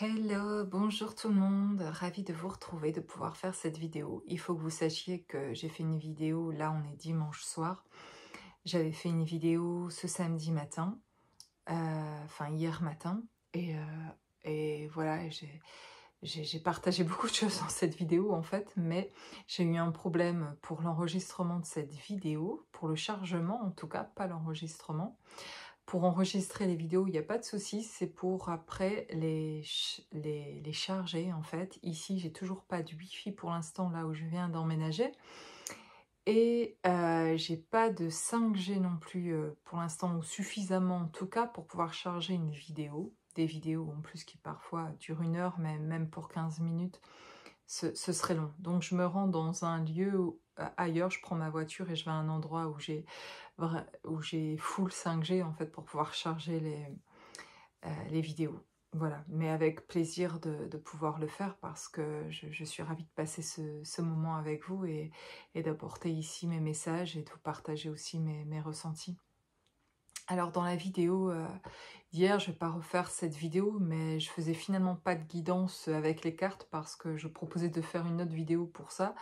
Hello, bonjour tout le monde, ravie de vous retrouver, de pouvoir faire cette vidéo. Il faut que vous sachiez que j'ai fait une vidéo, là on est dimanche soir, j'avais fait une vidéo ce samedi matin, enfin hier matin, et voilà, j'ai partagé beaucoup de choses dans cette vidéo en fait, mais j'ai eu un problème pour l'enregistrement de cette vidéo, pour le chargement en tout cas, pas l'enregistrement. Pour enregistrer les vidéos, il n'y a pas de souci, c'est pour après les charger en fait. Ici, j'ai toujours pas de Wi-Fi pour l'instant, là où je viens d'emménager. Et j'ai pas de 5G non plus pour l'instant, ou suffisamment en tout cas, pour pouvoir charger une vidéo. Des vidéos en plus qui parfois durent 1 heure, mais même pour 15 minutes, ce serait long. Donc je me rends dans un lieu ailleurs, je prends ma voiture et je vais à un endroit où j'ai full 5G en fait pour pouvoir charger les vidéos. Voilà, mais avec plaisir de pouvoir le faire parce que je suis ravie de passer ce moment avec vous et d'apporter ici mes messages et de vous partager aussi mes ressentis. Alors dans la vidéo d'hier, je ne vais pas refaire cette vidéo, mais je faisais finalement pas de guidance avec les cartes parce que je proposais de faire une autre vidéo pour ça.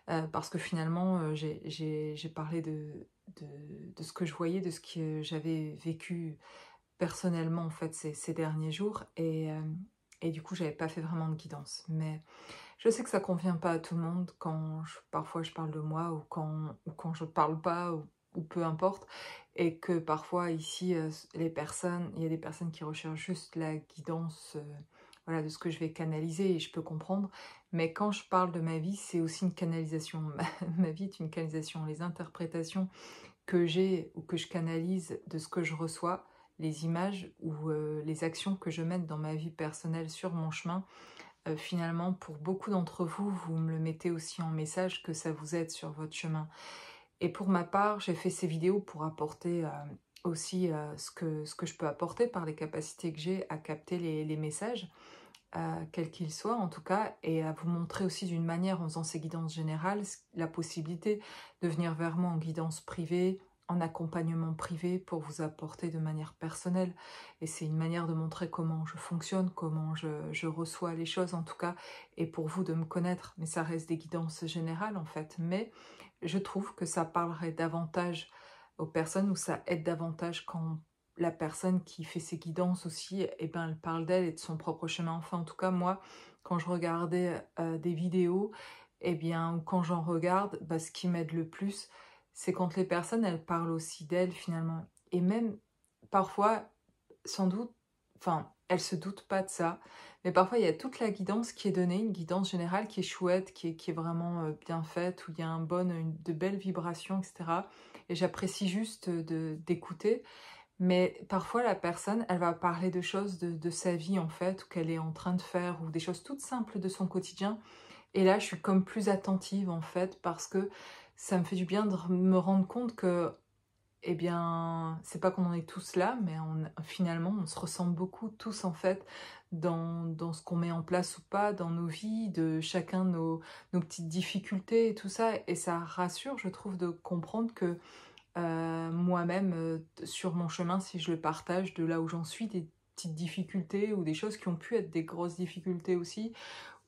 Parce que finalement, j'ai parlé de ce que je voyais, de ce que j'avais vécu personnellement en fait ces derniers jours, et du coup, j'avais pas fait vraiment de guidance. Mais je sais que ça convient pas à tout le monde quand parfois je parle de moi ou quand je parle pas ou peu importe, et que parfois ici, il y a des personnes qui recherchent juste la guidance, voilà, de ce que je vais canaliser et je peux comprendre. Mais quand je parle de ma vie, c'est aussi une canalisation. Ma vie est une canalisation. Les interprétations que j'ai ou que je canalise de ce que je reçois, les images ou les actions que je mène dans ma vie personnelle sur mon chemin, finalement, pour beaucoup d'entre vous, vous me le mettez aussi en message que ça vous aide sur votre chemin. Et pour ma part, j'ai fait ces vidéos pour apporter aussi ce que je peux apporter par les capacités que j'ai à capter les messages, quels qu'ils soient en tout cas, et à vous montrer aussi d'une manière, en faisant ces guidances générales, la possibilité de venir vers moi en guidance privée, en accompagnement privé pour vous apporter de manière personnelle. Et c'est une manière de montrer comment je fonctionne, comment je reçois les choses en tout cas, et pour vous de me connaître. Mais ça reste des guidances générales en fait. Mais je trouve que ça parlerait davantage aux personnes, ou ça aide davantage quand la personne qui fait ses guidances aussi, eh ben, elle parle d'elle et de son propre chemin. Enfin, en tout cas, moi, quand je regardais des vidéos, eh bien, quand j'en regarde, bah, ce qui m'aide le plus, c'est quand les personnes, elles parlent aussi d'elles, finalement. Et même, parfois, sans doute, enfin, elles se doutent pas de ça, mais parfois, il y a toute la guidance qui est donnée, une guidance générale qui est chouette, qui est vraiment bien faite, où il y a de belles vibrations, etc. Et j'apprécie juste d'écouter. Mais parfois, la personne, elle va parler de choses de sa vie, en fait, ou qu'elle est en train de faire, ou des choses toutes simples de son quotidien. Et là, je suis comme plus attentive, en fait, parce que ça me fait du bien de me rendre compte que, eh bien, c'est pas qu'on en est tous là, mais finalement, on se ressemble beaucoup tous, en fait, dans ce qu'on met en place ou pas dans nos vies, de chacun nos petites difficultés et tout ça. Et ça rassure, je trouve, de comprendre que moi-même, sur mon chemin, si je le partage de là où j'en suis, des petites difficultés ou des choses qui ont pu être des grosses difficultés aussi,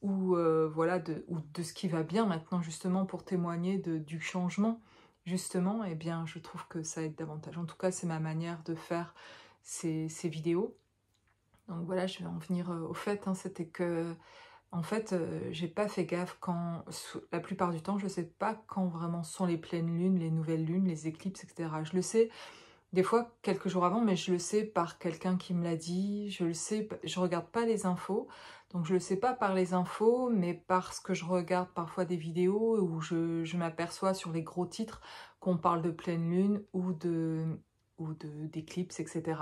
ou voilà, ou de ce qui va bien maintenant justement pour témoigner du changement, justement, eh bien je trouve que ça aide davantage. En tout cas, c'est ma manière de faire ces vidéos. Donc voilà, je vais en venir au fait, hein, c'était que en fait, j'ai pas fait gaffe la plupart du temps, je sais pas quand vraiment sont les pleines lunes, les nouvelles lunes, les éclipses, etc. Je le sais des fois quelques jours avant, mais je le sais par quelqu'un qui me l'a dit, je le sais, je regarde pas les infos, donc je le sais pas par les infos, mais parce que je regarde parfois des vidéos où je m'aperçois sur les gros titres qu'on parle de pleine lune d'éclipses, etc.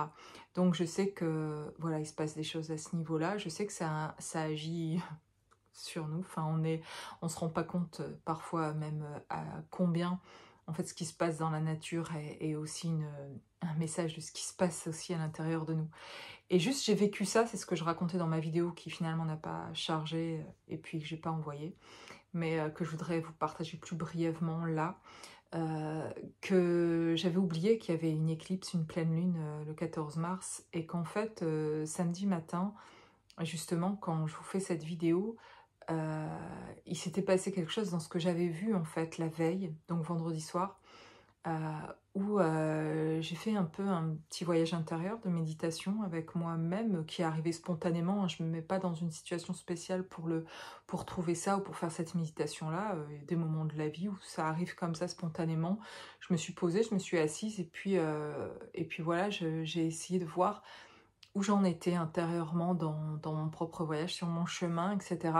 Donc je sais que voilà, il se passe des choses à ce niveau-là, je sais que ça agit sur nous. Enfin, on se rend pas compte parfois même à combien en fait ce qui se passe dans la nature est aussi un message de ce qui se passe aussi à l'intérieur de nous. Et juste j'ai vécu ça, c'est ce que je racontais dans ma vidéo qui finalement n'a pas chargé et puis que j'ai pas envoyé, mais que je voudrais vous partager plus brièvement là. Que j'avais oublié qu'il y avait une éclipse, une pleine lune le 14 mars, et qu'en fait samedi matin, justement, quand je vous fais cette vidéo, euh, il s'était passé quelque chose dans ce que j'avais vu en fait la veille, donc vendredi soir, où j'ai fait un peu un petit voyage intérieur de méditation avec moi-même qui est arrivé spontanément. Je ne me mets pas dans une situation spéciale pour trouver ça ou pour faire cette méditation-là. Il y a des moments de la vie où ça arrive comme ça spontanément. Je me suis posée, je me suis assise et puis voilà, j'ai essayé de voir où j'en étais intérieurement dans mon propre voyage, sur mon chemin, etc.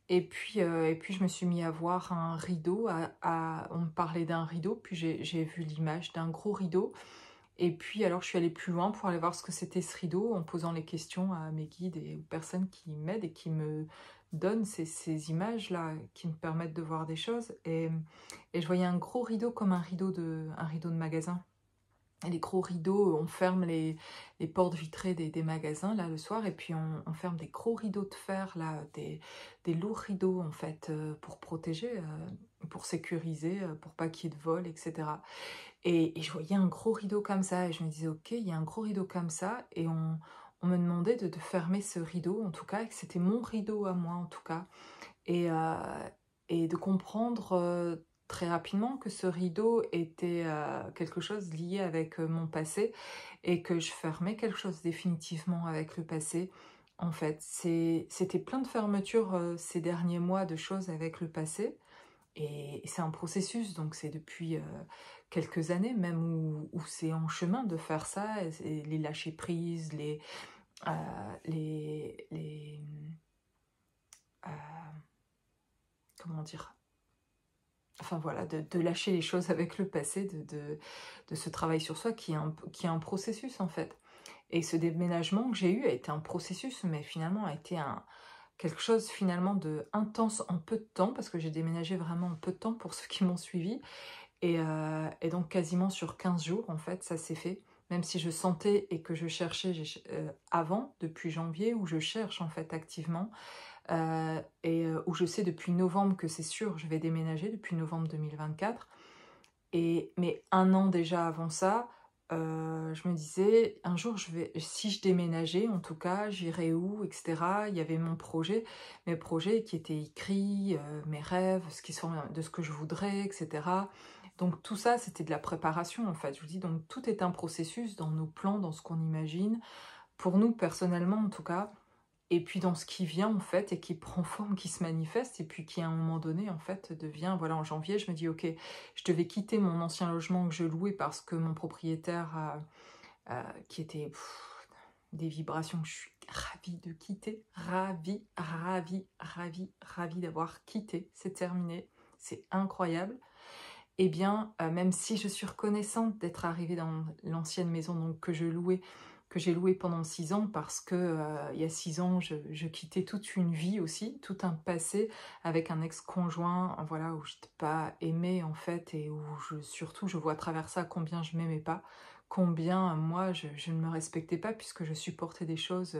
Et puis je me suis mis à voir un rideau, on me parlait d'un rideau, puis j'ai vu l'image d'un gros rideau. Et puis alors je suis allée plus loin pour aller voir ce que c'était ce rideau, en posant les questions à mes guides et aux personnes qui m'aident et qui me donnent ces images-là, qui me permettent de voir des choses. Et je voyais un gros rideau comme un rideau de magasin. Et les gros rideaux, on ferme les portes vitrées des magasins là le soir et puis on ferme des gros rideaux de fer là, des lourds rideaux en fait pour protéger, pour sécuriser, pour pas qu'il y ait de vol, etc. Et je voyais un gros rideau comme ça et je me disais ok, il y a un gros rideau comme ça et on me demandait de fermer ce rideau en tout cas et que c'était mon rideau à moi en tout cas et, et de comprendre très rapidement que ce rideau était quelque chose lié avec mon passé et que je fermais quelque chose définitivement avec le passé. En fait, c'était plein de fermetures ces derniers mois de choses avec le passé et c'est un processus, donc c'est depuis quelques années même où c'est en chemin de faire ça, et les lâcher prise, les euh, comment dire, enfin voilà, de lâcher les choses avec le passé, de ce travail sur soi qui est un processus en fait. Et ce déménagement que j'ai eu a été un processus, mais finalement a été quelque chose finalement de intense en peu de temps, parce que j'ai déménagé vraiment en peu de temps pour ceux qui m'ont suivi. Et donc quasiment sur 15 jours en fait, ça s'est fait. Même si je sentais et que je cherchais avant, depuis janvier, où je cherche en fait activement. Où je sais depuis novembre que c'est sûr, je vais déménager depuis novembre 2024. Mais un an déjà avant ça, je me disais, un jour, si je déménageais, en tout cas, j'irais où, etc. Il y avait mes projets qui étaient écrits, mes rêves, de ce que je voudrais, etc. Donc tout ça, c'était de la préparation, en fait. Je vous dis, donc tout est un processus dans nos plans, dans ce qu'on imagine. Pour nous, personnellement, en tout cas, et puis dans ce qui vient en fait et qui prend forme, qui se manifeste et puis qui à un moment donné en fait devient, voilà, en janvier je me dis ok, je devais quitter mon ancien logement que je louais parce que mon propriétaire qui était des vibrations que je suis ravie de quitter, ravie d'avoir quitté, c'est terminé, c'est incroyable. Eh bien, même si je suis reconnaissante d'être arrivée dans l'ancienne maison donc, que j'ai louée pendant 6 ans, parce que il y a 6 ans, je quittais toute une vie aussi, tout un passé avec un ex-conjoint, voilà, où je n'étais pas aimée en fait, et où surtout je vois à travers ça combien je m'aimais pas, combien moi je ne me respectais pas, puisque je supportais des choses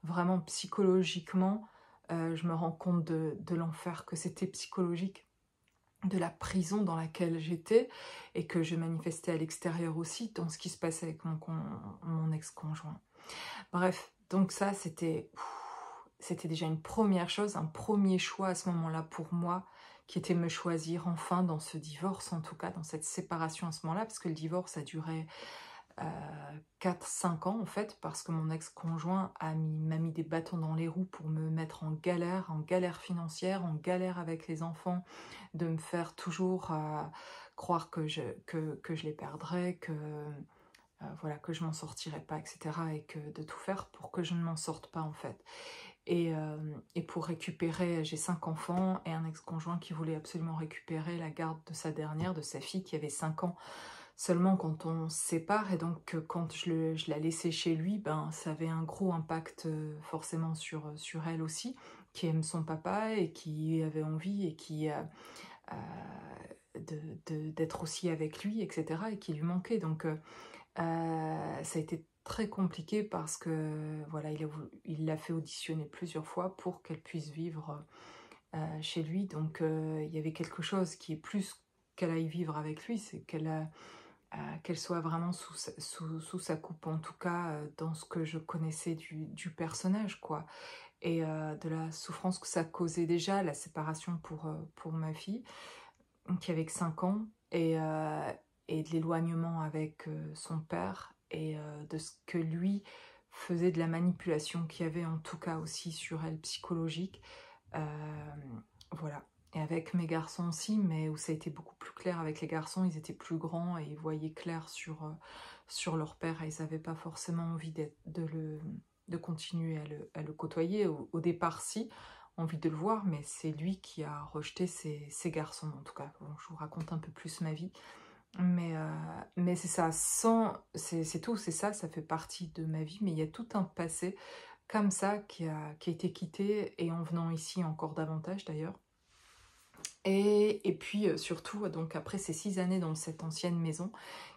vraiment psychologiquement. Je me rends compte de l'enfer que c'était psychologique, de la prison dans laquelle j'étais et que je manifestais à l'extérieur aussi dans ce qui se passait avec mon ex-conjoint. Bref, donc ça c'était déjà une première chose, un premier choix à ce moment-là pour moi, qui était de me choisir enfin dans ce divorce, en tout cas dans cette séparation à ce moment-là, parce que le divorce a duré 4-5 ans en fait, parce que mon ex-conjoint m'a mis des bâtons dans les roues pour me mettre en galère financière, en galère avec les enfants, de me faire toujours croire que je les perdrais, voilà, que je m'en sortirais pas, etc. Et que de tout faire pour que je ne m'en sorte pas en fait. Et pour récupérer, j'ai 5 enfants et un ex-conjoint qui voulait absolument récupérer la garde de sa dernière, de sa fille qui avait 5 ans seulement quand on se sépare. Et donc quand je la laissais chez lui, ben, ça avait un gros impact forcément sur elle aussi, qui aime son papa et qui avait envie et qui d'être aussi avec lui, etc. et qui lui manquait. Donc ça a été très compliqué parce que voilà, il l'a fait auditionner plusieurs fois pour qu'elle puisse vivre chez lui. Donc il y avait quelque chose qui est plus qu'elle aille vivre avec lui, c'est qu'elle qu'elle soit vraiment sous sa coupe, en tout cas dans ce que je connaissais du personnage, quoi. Et de la souffrance que ça causait déjà, la séparation pour ma fille, qui avait que 5 ans, et de l'éloignement avec son père, et de ce que lui faisait, de la manipulation qu'il y avait en tout cas aussi sur elle psychologique. Voilà. Et avec mes garçons aussi, mais où ça a été beaucoup plus clair avec les garçons, ils étaient plus grands et ils voyaient clair sur leur père, et ils n'avaient pas forcément envie de continuer à le côtoyer. Au départ, si, envie de le voir, mais c'est lui qui a rejeté ses garçons, en tout cas. Bon, je vous raconte un peu plus ma vie. Mais c'est ça, c'est tout, c'est ça, ça fait partie de ma vie, mais il y a tout un passé comme ça qui a été quitté, et en venant ici encore davantage d'ailleurs. Et puis surtout, donc après ces 6 années dans cette ancienne maison,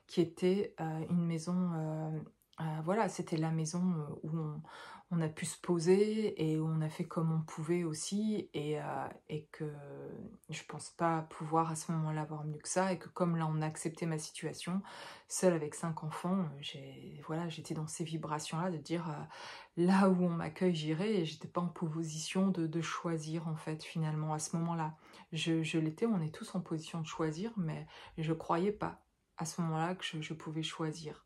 qui était une maison, voilà, c'était la maison où on a pu se poser, et où on a fait comme on pouvait aussi, et que je pense pas pouvoir à ce moment-là avoir mieux que ça, et que comme là on a accepté ma situation, seule avec 5 enfants, voilà, j'étais dans ces vibrations-là de dire là où on m'accueille j'irai, et j'étais pas en position de choisir en fait finalement à ce moment-là. Je l'étais, on est tous en position de choisir, mais je croyais pas à ce moment-là que je pouvais choisir,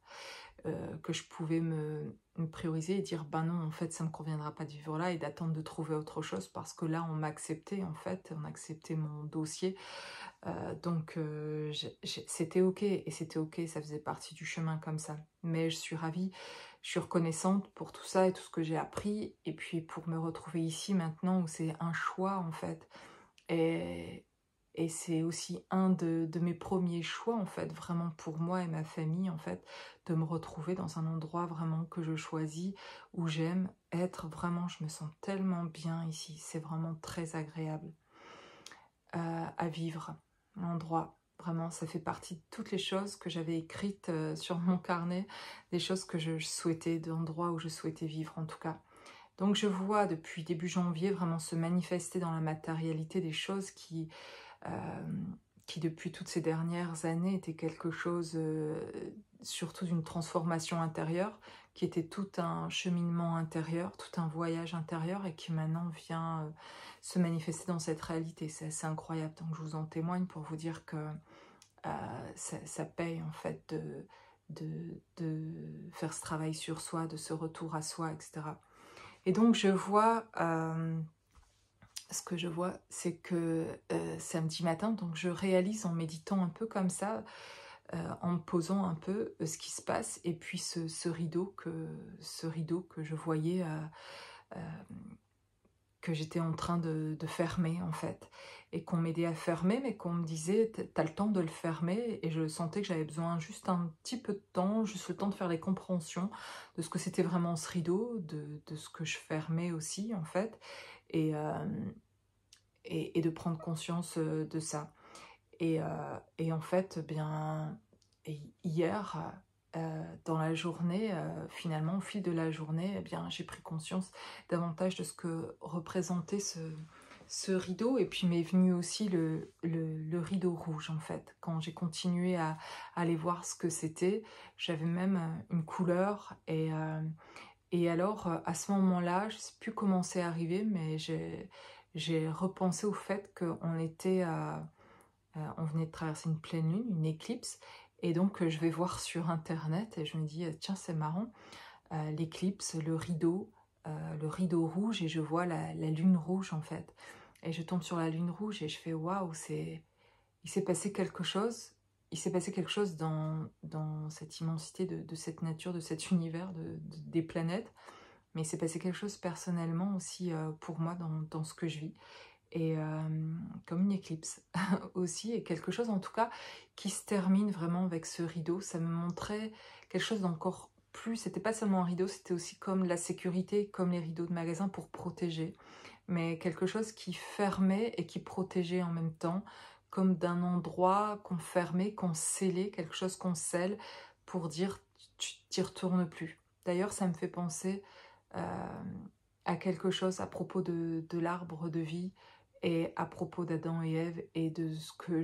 que je pouvais me prioriser et dire ben non, en fait ça me conviendra pas de vivre là, et d'attendre de trouver autre chose, parce que là on m'a accepté, en fait, on a accepté mon dossier, donc c'était ok, et c'était ok, ça faisait partie du chemin comme ça. Mais je suis ravie, je suis reconnaissante pour tout ça et tout ce que j'ai appris, et puis pour me retrouver ici maintenant où c'est un choix en fait. Et, et c'est aussi un de mes premiers choix, en fait, vraiment pour moi et ma famille, en fait, de me retrouver dans un endroit vraiment que je choisis, où j'aime être. Vraiment, je me sens tellement bien ici. C'est vraiment très agréable à vivre, l'endroit. Vraiment, ça fait partie de toutes les choses que j'avais écrites sur mon carnet, des choses que je souhaitais, d'endroits où je souhaitais vivre, en tout cas. Donc je vois depuis début janvier vraiment se manifester dans la matérialité des choses qui depuis toutes ces dernières années étaient quelque chose, surtout d'une transformation intérieure, qui était tout un cheminement intérieur, tout un voyage intérieur, et qui maintenant vient se manifester dans cette réalité. C'est assez incroyable, donc je vous en témoigne pour vous dire que ça paye en fait de faire ce travail sur soi, de ce retour à soi, etc. Et donc je vois, ce que je vois, c'est que samedi matin, donc je réalise en méditant un peu comme ça, en me posant un peu ce qui se passe, et puis ce rideau que je voyais, euh, que j'étais en train de fermer en fait, et qu'on m'aidait à fermer, mais qu'on me disait t'as le temps de le fermer, et je sentais que j'avais besoin juste un petit peu de temps, juste le temps de faire les compréhensions de ce que c'était vraiment ce rideau, de ce que je fermais aussi en fait, et, et de prendre conscience de ça. Et en fait, bien, hier, dans la journée, finalement, au fil de la journée, eh bien, j'ai pris conscience davantage de ce que représentait ce rideau. Et puis m'est venu aussi le rideau rouge, en fait. Quand j'ai continué à aller voir ce que c'était, j'avais même une couleur. Et alors, à ce moment-là, je ne sais plus comment c'est arrivé, mais j'ai repensé au fait qu'on était on venait de traverser une pleine lune, une éclipse, et donc je vais voir sur internet, et je me dis tiens c'est marrant, l'éclipse, le rideau rouge, et je vois la lune rouge en fait, et je tombe sur la lune rouge et je fais waouh, il s'est passé quelque chose, il s'est passé quelque chose dans cette immensité de cette nature, de cet univers, des planètes, mais il s'est passé quelque chose personnellement aussi pour moi dans ce que je vis, et comme une éclipse aussi, et quelque chose en tout cas qui se termine vraiment avec ce rideau. Ça me montrait quelque chose d'encore plus, c'était pas seulement un rideau, c'était aussi comme de la sécurité, comme les rideaux de magasin pour protéger, mais quelque chose qui fermait et qui protégeait en même temps, comme d'un endroit qu'on fermait, qu'on scellait, quelque chose qu'on scelle pour dire tu t'y retournes plus. D'ailleurs ça me fait penser à quelque chose à propos de l'arbre de vie, et à propos d'Adam et Ève, et de ce que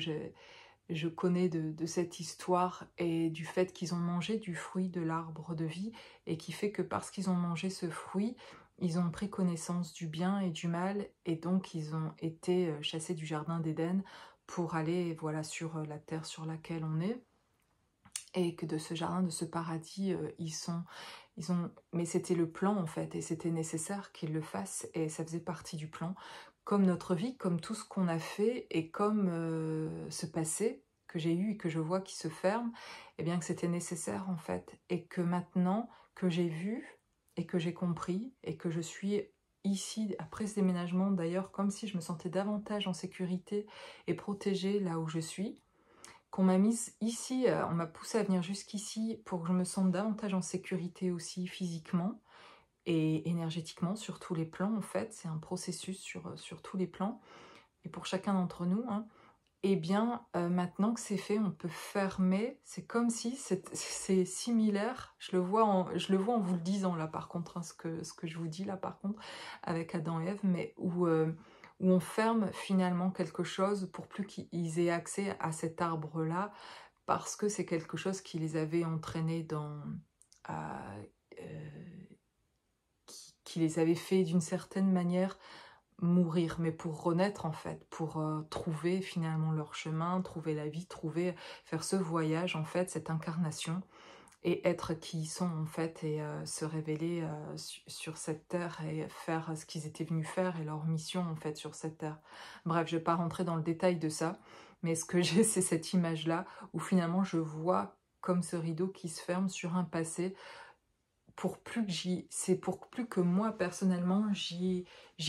je connais de cette histoire et du fait qu'ils ont mangé du fruit de l'arbre de vie et qui fait que parce qu'ils ont mangé ce fruit, ils ont pris connaissance du bien et du mal et donc ils ont été chassés du jardin d'Éden pour aller voilà sur la terre sur laquelle on est et que de ce jardin, de ce paradis, mais c'était le plan en fait et c'était nécessaire qu'ils le fassent et ça faisait partie du plan. Comme notre vie, comme tout ce qu'on a fait et comme ce passé que j'ai eu et que je vois qui se ferme, eh bien que c'était nécessaire en fait. Et que maintenant que j'ai vu et que j'ai compris et que je suis ici, après ce déménagement d'ailleurs, comme si je me sentais davantage en sécurité et protégée là où je suis, qu'on m'a mise ici, on m'a poussé à venir jusqu'ici pour que je me sente davantage en sécurité aussi physiquement et énergétiquement sur tous les plans en fait, c'est un processus sur tous les plans et pour chacun d'entre nous, hein. Et bien maintenant que c'est fait, on peut fermer, c'est comme si c'est similaire, je le vois en vous le disant là par contre, hein, ce que je vous dis là par contre, avec Adam et Ève, mais où on ferme finalement quelque chose pour plus qu'ils aient accès à cet arbre-là, parce que c'est quelque chose qui les avait entraînés dans... qui les avait fait d'une certaine manière mourir, mais pour renaître en fait, pour trouver finalement leur chemin, trouver la vie, faire ce voyage en fait, cette incarnation, et être qui ils sont en fait, et se révéler sur cette terre, et faire ce qu'ils étaient venus faire, et leur mission en fait sur cette terre. Bref, je ne vais pas rentrer dans le détail de ça, mais ce que j'ai, c'est cette image-là, où finalement je vois comme ce rideau qui se ferme sur un passé, c'est pour plus que moi personnellement j'y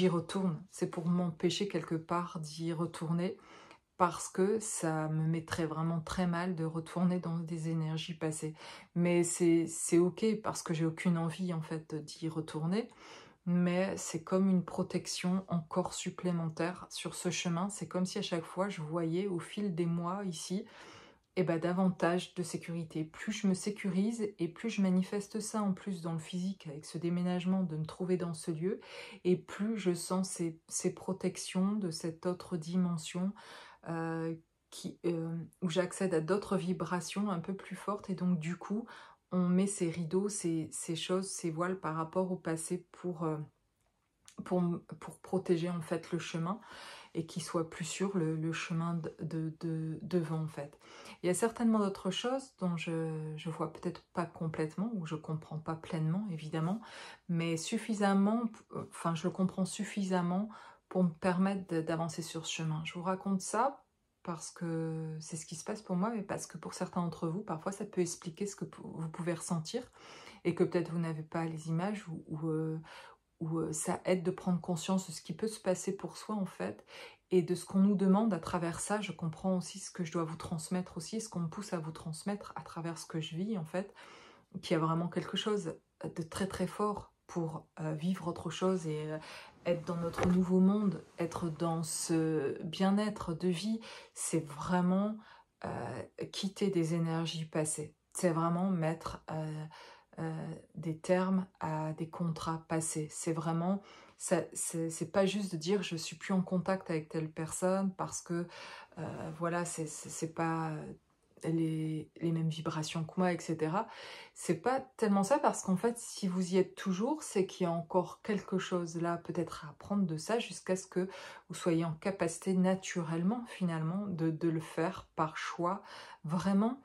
retourne, c'est pour m'empêcher quelque part d'y retourner parce que ça me mettrait vraiment très mal de retourner dans des énergies passées. Mais c'est ok parce que j'ai aucune envie en fait d'y retourner, mais c'est comme une protection encore supplémentaire sur ce chemin. C'est comme si à chaque fois je voyais au fil des mois ici, et bah, davantage de sécurité. Plus je me sécurise et plus je manifeste ça en plus dans le physique avec ce déménagement, de me trouver dans ce lieu, et plus je sens ces protections de cette autre dimension euh, où j'accède à d'autres vibrations un peu plus fortes, et donc du coup on met ces rideaux, ces choses, ces voiles par rapport au passé pour protéger en fait le chemin et qu'il soit plus sûr le chemin devant en fait. Il y a certainement d'autres choses dont je vois peut-être pas complètement ou je comprends pas pleinement évidemment, mais suffisamment, enfin je le comprends suffisamment pour me permettre d'avancer sur ce chemin. Je vous raconte ça parce que c'est ce qui se passe pour moi, mais parce que pour certains d'entre vous, parfois ça peut expliquer ce que vous pouvez ressentir et que peut-être vous n'avez pas les images où ça aide de prendre conscience de ce qui peut se passer pour soi en fait, et de ce qu'on nous demande à travers ça. Je comprends aussi ce que je dois vous transmettre aussi, ce qu'on me pousse à vous transmettre à travers ce que je vis en fait, qui a vraiment quelque chose de très très fort pour vivre autre chose et être dans notre nouveau monde, être dans ce bien-être de vie. C'est vraiment quitter des énergies passées, c'est vraiment mettre des termes à des contrats passés. C'est vraiment, c'est pas juste de dire je suis plus en contact avec telle personne parce que voilà, c'est pas les mêmes vibrations que moi, etc. C'est pas tellement ça, parce qu'en fait, si vous y êtes toujours, c'est qu'il y a encore quelque chose là, peut-être à apprendre de ça, jusqu'à ce que vous soyez en capacité naturellement, finalement, de le faire par choix. Vraiment,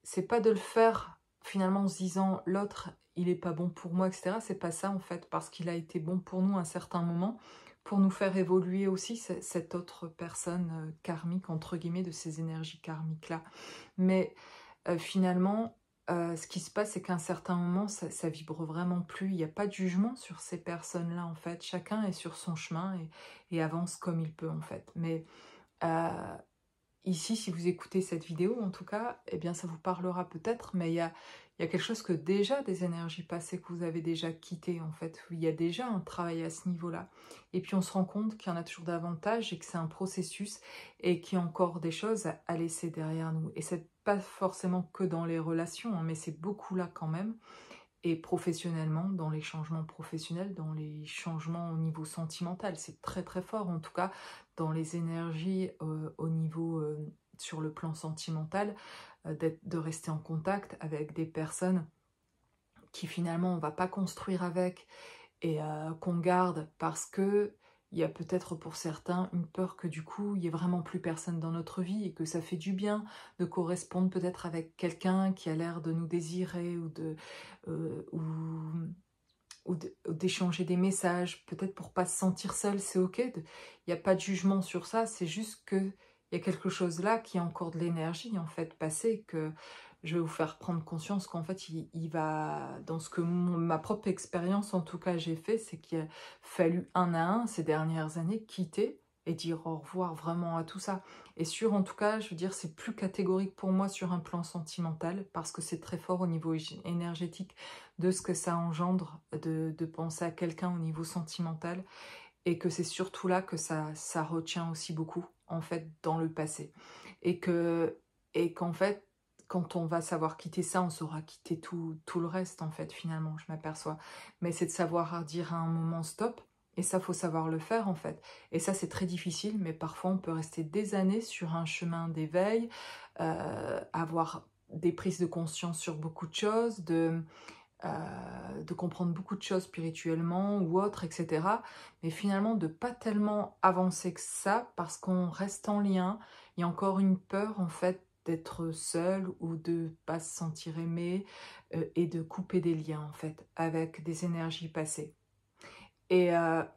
c'est pas de le faire finalement en se disant l'autre il est pas bon pour moi, etc. C'est pas ça en fait, parce qu'il a été bon pour nous à un certain moment, pour nous faire évoluer aussi cette autre personne karmique, entre guillemets, de ces énergies karmiques là. Mais finalement, ce qui se passe, c'est qu'à un certain moment, ça vibre vraiment plus. Il n'y a pas de jugement sur ces personnes-là, en fait. Chacun est sur son chemin et avance comme il peut, en fait. Mais ici, si vous écoutez cette vidéo, en tout cas, eh bien, ça vous parlera peut-être, mais il y a quelque chose que déjà, des énergies passées que vous avez déjà quittées, en fait. Il y a déjà un travail à ce niveau-là. Et puis, on se rend compte qu'il y en a toujours davantage et que c'est un processus et qu'il y a encore des choses à laisser derrière nous. Et c'est pas forcément que dans les relations, hein, mais c'est beaucoup là quand même. Et professionnellement, dans les changements professionnels, dans les changements au niveau sentimental, c'est très très fort, en tout cas dans les énergies au niveau sur le plan sentimental, de rester en contact avec des personnes qui finalement on va pas construire avec et qu'on garde parce que il y a peut-être pour certains une peur que du coup il n'y ait vraiment plus personne dans notre vie et que ça fait du bien de correspondre peut-être avec quelqu'un qui a l'air de nous désirer euh, ou, ou d'échanger des messages, peut-être pour pas se sentir seul, c'est ok, il n'y a pas de jugement sur ça, c'est juste que il y a quelque chose là qui a encore de l'énergie en fait passée, que je vais vous faire prendre conscience qu'en fait il va, dans ce que ma propre expérience en tout cas j'ai fait, c'est qu'il a fallu un à un ces dernières années quitter et dire au revoir vraiment à tout ça. Et sur, en tout cas, je veux dire, c'est plus catégorique pour moi sur un plan sentimental, parce que c'est très fort au niveau énergétique de ce que ça engendre de penser à quelqu'un au niveau sentimental, et que c'est surtout là que ça retient aussi beaucoup, en fait, dans le passé. Et qu'en fait, quand on va savoir quitter ça, on saura quitter tout le reste, en fait, finalement, je m'aperçois. Mais c'est de savoir dire à un moment stop, et ça, faut savoir le faire, en fait. Et ça, c'est très difficile, mais parfois, on peut rester des années sur un chemin d'éveil, avoir des prises de conscience sur beaucoup de choses, de comprendre beaucoup de choses spirituellement ou autres, etc. Mais finalement, de pas tellement avancer que ça, parce qu'on reste en lien. Il y a encore une peur, en fait, d'être seul ou de pas se sentir aimé, et de couper des liens, en fait, avec des énergies passées. Et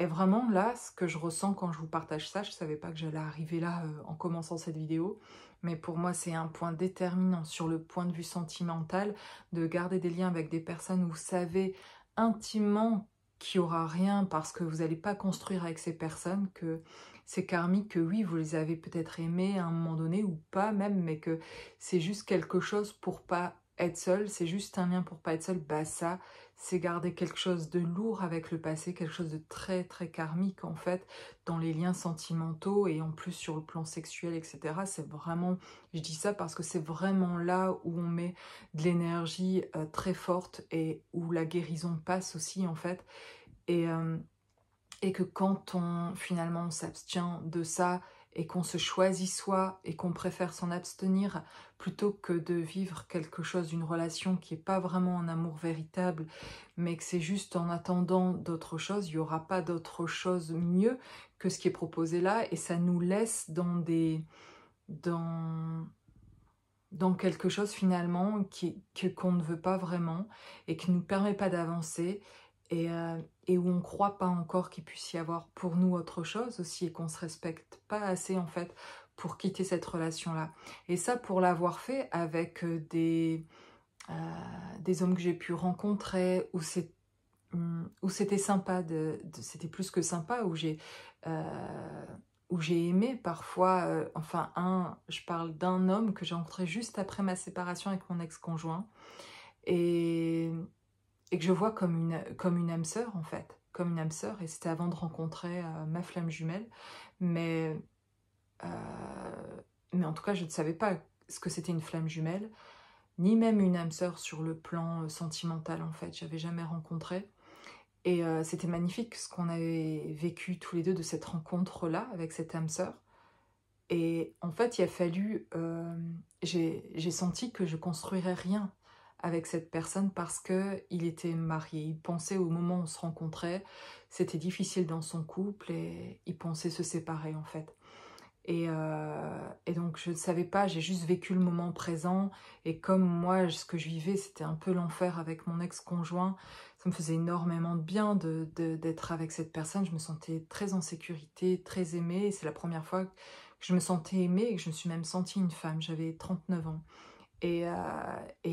vraiment, là, ce que je ressens quand je vous partage ça, je ne savais pas que j'allais arriver là en commençant cette vidéo, mais pour moi, c'est un point déterminant sur le point de vue sentimental, de garder des liens avec des personnes où vous savez intimement qu'il n'y aura rien parce que vous n'allez pas construire avec ces personnes, que c'est karmique, que oui, vous les avez peut-être aimés à un moment donné ou pas même, mais que c'est juste quelque chose pour pas être seul, c'est juste un lien pour pas être seul, bah ça, c'est garder quelque chose de lourd avec le passé, quelque chose de très très karmique en fait, dans les liens sentimentaux et en plus sur le plan sexuel, etc. C'est vraiment, je dis ça parce que c'est vraiment là où on met de l'énergie très forte et où la guérison passe aussi en fait. Et, euh, et que quand on finalement s'abstient de ça et qu'on se choisit soi et qu'on préfère s'en abstenir plutôt que de vivre quelque chose, une relation qui n'est pas vraiment un amour véritable, mais que c'est juste en attendant d'autres choses, il n'y aura pas d'autre chose mieux que ce qui est proposé là, et ça nous laisse dans quelque chose finalement qu'on ne veut pas vraiment et qui ne nous permet pas d'avancer, et où on ne croit pas encore qu'il puisse y avoir pour nous autre chose aussi, et qu'on ne se respecte pas assez en fait pour quitter cette relation-là. Et ça, pour l'avoir fait avec des hommes que j'ai pu rencontrer, où c'était sympa, c'était plus que sympa, où j'ai aimé parfois, je parle d'un homme que j'ai rencontré juste après ma séparation avec mon ex-conjoint, et, et que je vois comme une âme sœur en fait, comme une âme sœur, et c'était avant de rencontrer ma flamme jumelle, mais, mais en tout cas je ne savais pas ce que c'était une flamme jumelle, ni même une âme sœur sur le plan sentimental en fait, j'avais jamais rencontré. Et c'était magnifique ce qu'on avait vécu tous les deux de cette rencontre-là avec cette âme sœur. Et en fait, il a fallu... j'ai senti que je construirais rien avec cette personne parce qu'il était marié. Il pensait au moment où on se rencontrait, c'était difficile dans son couple et il pensait se séparer en fait. Et donc je ne savais pas, j'ai juste vécu le moment présent, et comme moi ce que je vivais c'était un peu l'enfer avec mon ex-conjoint, ça me faisait énormément de bien d'être avec cette personne, je me sentais très en sécurité, très aimée, et c'est la première fois que je me sentais aimée et que je me suis même sentie une femme, j'avais 39 ans. Et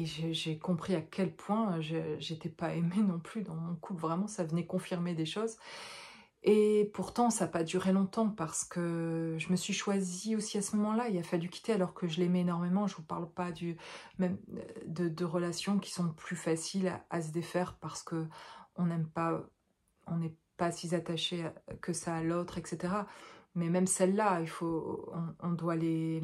j'ai compris à quel point j'étais pas aimée non plus dans mon couple, vraiment ça venait confirmer des choses. Et pourtant, ça n'a pas duré longtemps parce que je me suis choisie aussi à ce moment-là. Il a fallu quitter alors que je l'aimais énormément. Je ne vous parle pas même de relations qui sont plus faciles à se défaire parce que on n'aime pas, on n'est pas si attaché que ça à l'autre, etc. Mais même celles-là, on doit les,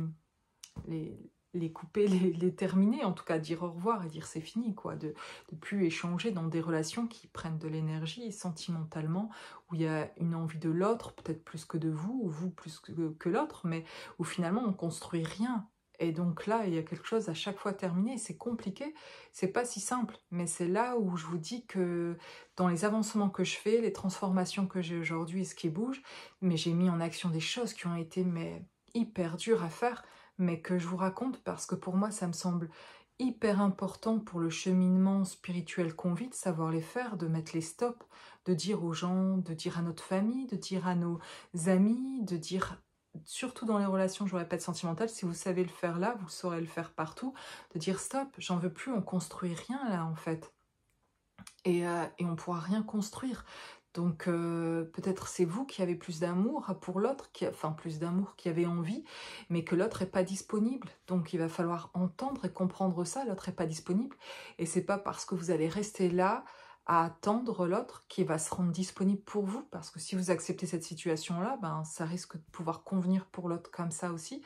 les couper, les terminer, en tout cas dire au revoir et dire c'est fini, quoi, de plus échanger dans des relations qui prennent de l'énergie sentimentalement, où il y a une envie de l'autre, peut-être plus que de vous, ou vous plus que l'autre, mais où finalement on construit rien Et donc là, il y a quelque chose à chaque fois terminé. C'est compliqué, c'est pas si simple. Mais c'est là où je vous dis que dans les avancements que je fais, les transformations que j'ai aujourd'hui et ce qui bouge, mais j'ai mis en action des choses qui ont été mais, hyper dures à faire, mais que je vous raconte parce que pour moi, ça me semble hyper important pour le cheminement spirituel qu'on vit, de savoir les faire, de mettre les stops, de dire aux gens, de dire à notre famille, de dire à nos amis, de dire surtout dans les relations, je ne répète, sentimentales, si vous savez le faire là, vous saurez le faire partout, de dire stop, j'en veux plus, on construit rien là en fait. Et on ne pourra rien construire. Donc peut-être c'est vous qui avez plus d'amour pour l'autre, enfin plus d'amour, qui avez envie, mais que l'autre n'est pas disponible. Donc il va falloir entendre et comprendre ça, l'autre n'est pas disponible. Et c'est pas parce que vous allez rester là à attendre l'autre qui va se rendre disponible pour vous, parce que si vous acceptez cette situation-là, ben, ça risque de pouvoir convenir pour l'autre comme ça aussi,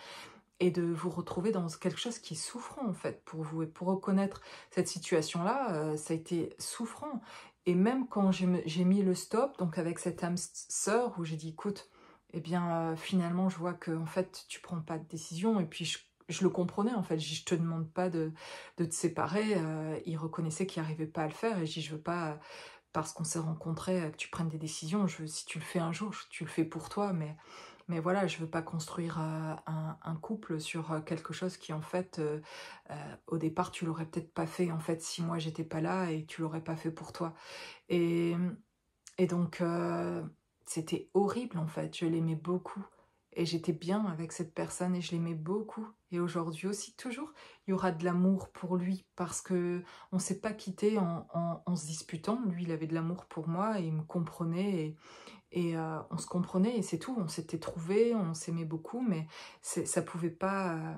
et de vous retrouver dans quelque chose qui est souffrant en fait pour vous. Et pour reconnaître cette situation-là, ça a été souffrant. Et même quand j'ai mis le stop, donc avec cette âme sœur où j'ai dit écoute, eh bien finalement je vois que en fait tu prends pas de décision, et puis je le comprenais en fait, je te demande pas de te séparer, il reconnaissait qu'il n'arrivait pas à le faire, et je dis je veux pas, parce qu'on s'est rencontrés, que tu prennes des décisions, si tu le fais un jour, tu le fais pour toi, mais voilà, je veux pas construire un couple sur quelque chose qui en fait, au départ, tu l'aurais peut-être pas fait en fait si moi j'étais pas là, et tu l'aurais pas fait pour toi. Et, et donc, c'était horrible en fait, je l'aimais beaucoup. Et j'étais bien avec cette personne et je l'aimais beaucoup. Et aujourd'hui aussi, toujours, il y aura de l'amour pour lui parce que on s'est pas quitté en se disputant. Lui, il avait de l'amour pour moi et il me comprenait, et on se comprenait et c'est tout. On s'était trouvés, on s'aimait beaucoup, mais ça pouvait pas.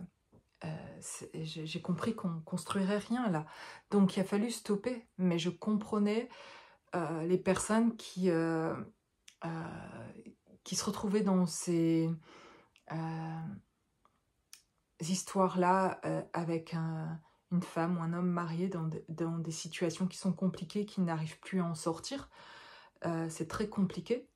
J'ai compris qu'on construirait rien là. Donc il a fallu stopper. Mais je comprenais les personnes euh, qui se retrouvaient dans ces histoires-là avec une femme ou un homme marié dans des situations qui sont compliquées, qui n'arrivent plus à en sortir. C'est très compliqué.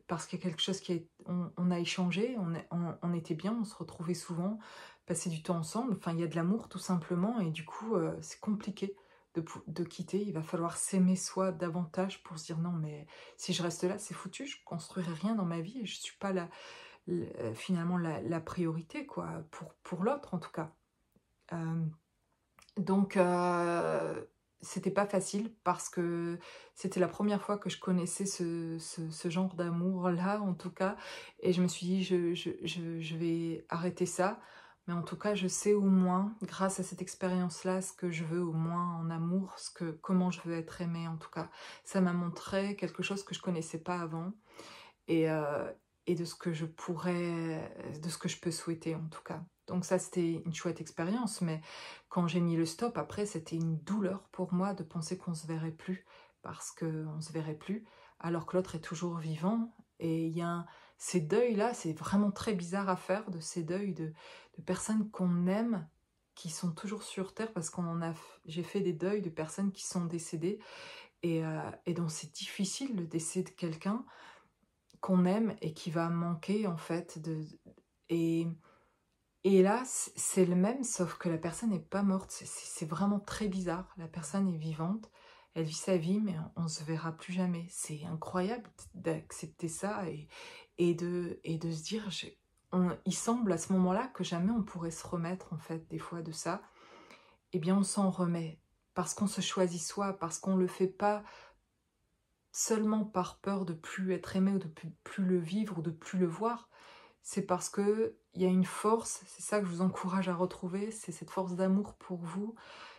Parce qu'il y a quelque chose on a échangé, on était bien, on se retrouvait souvent, passer du temps ensemble, enfin il y a de l'amour tout simplement, et du coup c'est compliqué de quitter. Il va falloir s'aimer soi davantage pour se dire non, mais si je reste là c'est foutu, je construirai rien dans ma vie et je suis pas finalement la priorité quoi, pour l'autre en tout cas. Euh, donc c'était pas facile parce que c'était la première fois que je connaissais ce genre d'amour-là, en tout cas. Et je me suis dit, je vais arrêter ça. Mais en tout cas, je sais au moins, grâce à cette expérience-là, ce que je veux au moins en amour, comment je veux être aimée, en tout cas. Ça m'a montré quelque chose que je connaissais pas avant. Et, et de ce que je pourrais, de ce que je peux souhaiter, en tout cas. Donc ça, c'était une chouette expérience, mais quand j'ai mis le stop, après, c'était une douleur pour moi de penser qu'on se verrait plus, parce qu'on se verrait plus, alors que l'autre est toujours vivant. Et il y a ces deuils-là, c'est vraiment très bizarre à faire, de ces deuils de personnes qu'on aime, qui sont toujours sur Terre, parce j'ai fait des deuils de personnes qui sont décédées, et dont c'est difficile le décès de quelqu'un qu'on aime et qui va manquer en fait. Et, et là, c'est le même, sauf que la personne n'est pas morte. C'est vraiment très bizarre. La personne est vivante, elle vit sa vie, mais on ne se verra plus jamais. C'est incroyable d'accepter ça et de se dire, il semble à ce moment-là que jamais on pourrait se remettre en fait des fois de ça. Eh bien, on s'en remet parce qu'on se choisit soi, parce qu'on ne le fait pas seulement par peur de plus être aimé ou de plus le vivre ou de plus le voir. C'est parce que il y a une force, c'est ça que je vous encourage à retrouver, c'est cette force d'amour pour vous.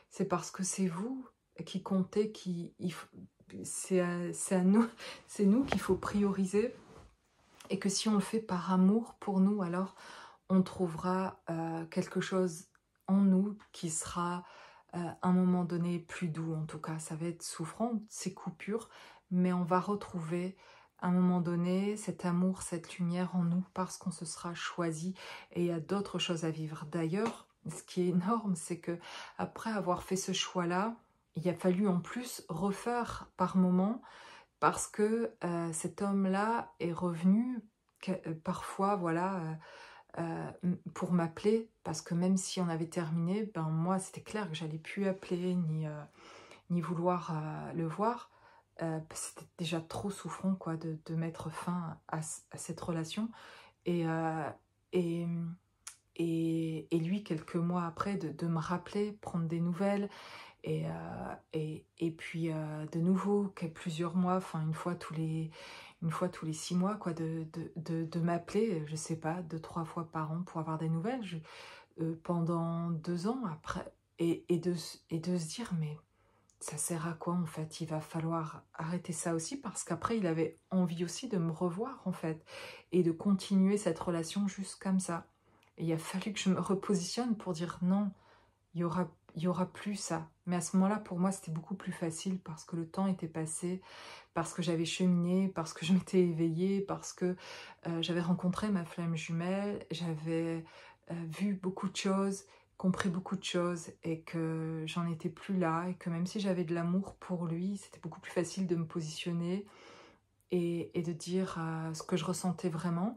C'est parce que c'est vous qui comptez, c'est à nous, c'est nous qu'il faut prioriser, et que si on le fait par amour pour nous, alors on trouvera quelque chose en nous qui sera à un moment donné plus doux. En tout cas, ça va être souffrant, ces coupures, mais on va retrouver à un moment donné cet amour, cette lumière en nous, parce qu'on se sera choisi, et il y a d'autres choses à vivre. D'ailleurs, ce qui est énorme, c'est que après avoir fait ce choix-là, il a fallu en plus refaire par moment, parce que cet homme-là est revenu parfois, voilà, pour m'appeler, parce que même si on avait terminé, ben moi c'était clair que j'allais plus appeler ni vouloir le voir. C'était déjà trop souffrant quoi de mettre fin à cette relation. Et, et, et lui, quelques mois après, de me rappeler, prendre des nouvelles, et puis de nouveau, plusieurs mois, enfin une fois tous les 6 mois, quoi, de m'appeler, je sais pas, 2, 3 fois par an pour avoir des nouvelles, pendant 2 ans après, et de se dire, mais ça sert à quoi en fait? Il va falloir arrêter ça aussi, parce qu'après il avait envie aussi de me revoir en fait, et de continuer cette relation juste comme ça. Et il a fallu que je me repositionne pour dire non, il y aura plus ça. Mais à ce moment-là, pour moi, c'était beaucoup plus facile parce que le temps était passé, parce que j'avais cheminé, parce que je m'étais éveillée, parce que j'avais rencontré ma flamme jumelle, j'avais vu beaucoup de choses, compris beaucoup de choses, et que j'en étais plus là, et que même si j'avais de l'amour pour lui, c'était beaucoup plus facile de me positionner et de dire ce que je ressentais vraiment,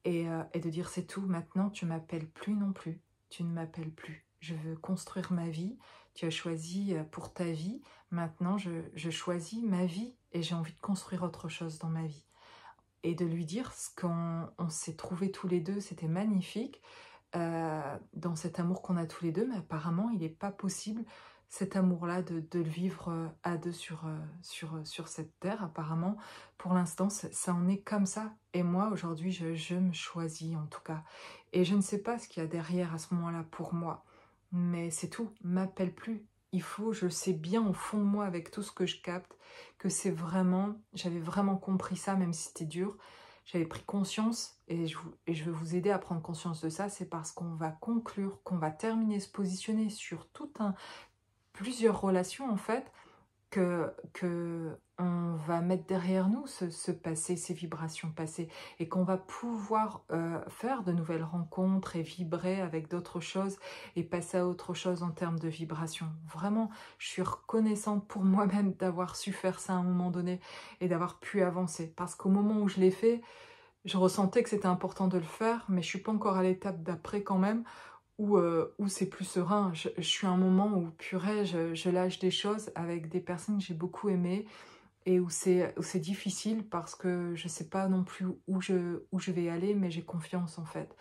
et de dire c'est tout, maintenant tu m'appelles plus non plus, tu ne m'appelles plus. Je veux construire ma vie, tu as choisi pour ta vie, maintenant je choisis ma vie et j'ai envie de construire autre chose dans ma vie. Et de lui dire ce qu'on s'est trouvés tous les deux, c'était magnifique, dans cet amour qu'on a tous les deux, mais apparemment il n'est pas possible cet amour-là de le vivre à deux sur cette terre. Apparemment, pour l'instant, ça en est comme ça. Et moi, aujourd'hui, je me choisis en tout cas. Et je ne sais pas ce qu'il y a derrière à ce moment-là pour moi. Mais c'est tout, m'appelle plus. Il faut, je sais bien au fond de moi, avec tout ce que je capte, que c'est vraiment, j'avais vraiment compris ça, même si c'était dur. J'avais pris conscience, et je veux vous aider à prendre conscience de ça. C'est parce qu'on va conclure, qu'on va terminer, se positionner sur plusieurs relations en fait, que on va mettre derrière nous ce passé, ces vibrations passées, et qu'on va pouvoir faire de nouvelles rencontres et vibrer avec d'autres choses et passer à autre chose en termes de vibration. Vraiment, je suis reconnaissante pour moi-même d'avoir su faire ça à un moment donné et d'avoir pu avancer, parce qu'au moment où je l'ai fait, je ressentais que c'était important de le faire, mais je suis pas encore à l'étape d'après quand même, où c'est plus serein. Je suis à un moment où, purée, je lâche des choses avec des personnes que j'ai beaucoup aimées, et où c'est difficile parce que je sais pas non plus où je vais aller, mais j'ai confiance en fait.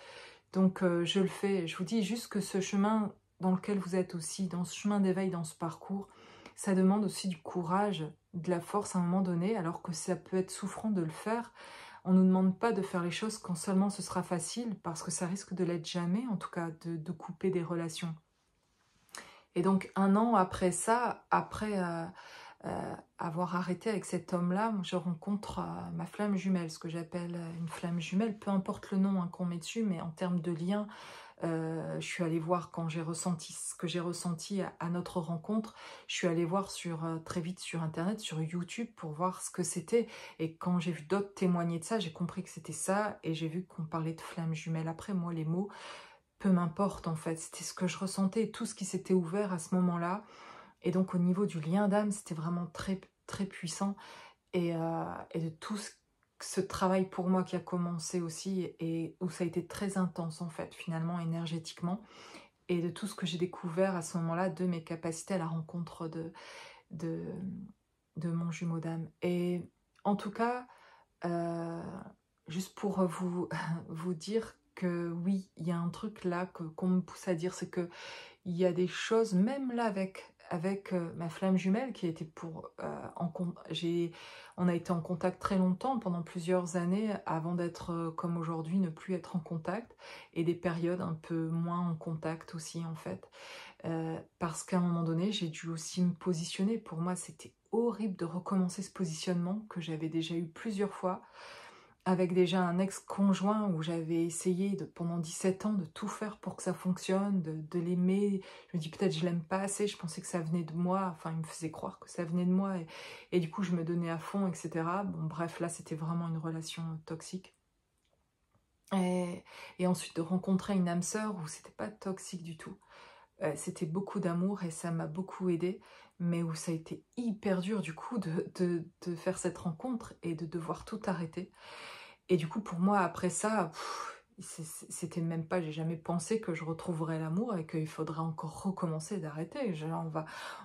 Donc je le fais. Je vous dis juste que ce chemin dans lequel vous êtes aussi, dans ce chemin d'éveil, dans ce parcours, ça demande aussi du courage, de la force à un moment donné, alors que ça peut être souffrant de le faire. On ne nous demande pas de faire les choses quand seulement ce sera facile, parce que ça risque de l'être jamais, en tout cas, de couper des relations. Et donc, 1 an après ça, après avoir arrêté avec cet homme-là, je rencontre ma flamme jumelle, ce que j'appelle une flamme jumelle, peu importe le nom qu'on met dessus, mais en termes de lien, je suis allée voir quand j'ai ressenti ce que j'ai ressenti à notre rencontre. Je suis allée voir très vite sur internet, sur YouTube, pour voir ce que c'était. Et quand j'ai vu d'autres témoigner de ça, j'ai compris que c'était ça. Et j'ai vu qu'on parlait de flamme jumelle. Après, moi, les mots, peu m'importe en fait. C'était ce que je ressentais, tout ce qui s'était ouvert à ce moment-là. Et donc au niveau du lien d'âme, c'était vraiment très, très puissant. Et de tout ce travail pour moi qui a commencé aussi, et où ça a été très intense en fait, finalement, énergétiquement, et de tout ce que j'ai découvert à ce moment-là, de mes capacités à la rencontre de, de mon jumeau d'âme. Et en tout cas, euh, juste pour vous dire que oui, il y a un truc là qu'on me pousse à dire, c'est que il y a des choses, même là avec ma flamme jumelle, qui était on a été en contact très longtemps, pendant plusieurs années, avant d'être comme aujourd'hui, ne plus être en contact, et des périodes un peu moins en contact aussi en fait. Parce qu'à un moment donné, j'ai dû aussi me positionner. Pour moi, c'était horrible de recommencer ce positionnement que j'avais déjà eu plusieurs fois, avec déjà un ex-conjoint où j'avais essayé pendant 17 ans de tout faire pour que ça fonctionne, de l'aimer. Je me dis peut-être je l'aime pas assez, je pensais que ça venait de moi, enfin il me faisait croire que ça venait de moi, et du coup je me donnais à fond, etc. Bon bref, là c'était vraiment une relation toxique. Et ensuite de rencontrer une âme sœur où c'était pas toxique du tout. C'était beaucoup d'amour et ça m'a beaucoup aidée, mais où ça a été hyper dur du coup de faire cette rencontre et de devoir tout arrêter. Et du coup, pour moi, après ça, c'était même pas, j'ai jamais pensé que je retrouverais l'amour et qu'il faudrait encore recommencer d'arrêter.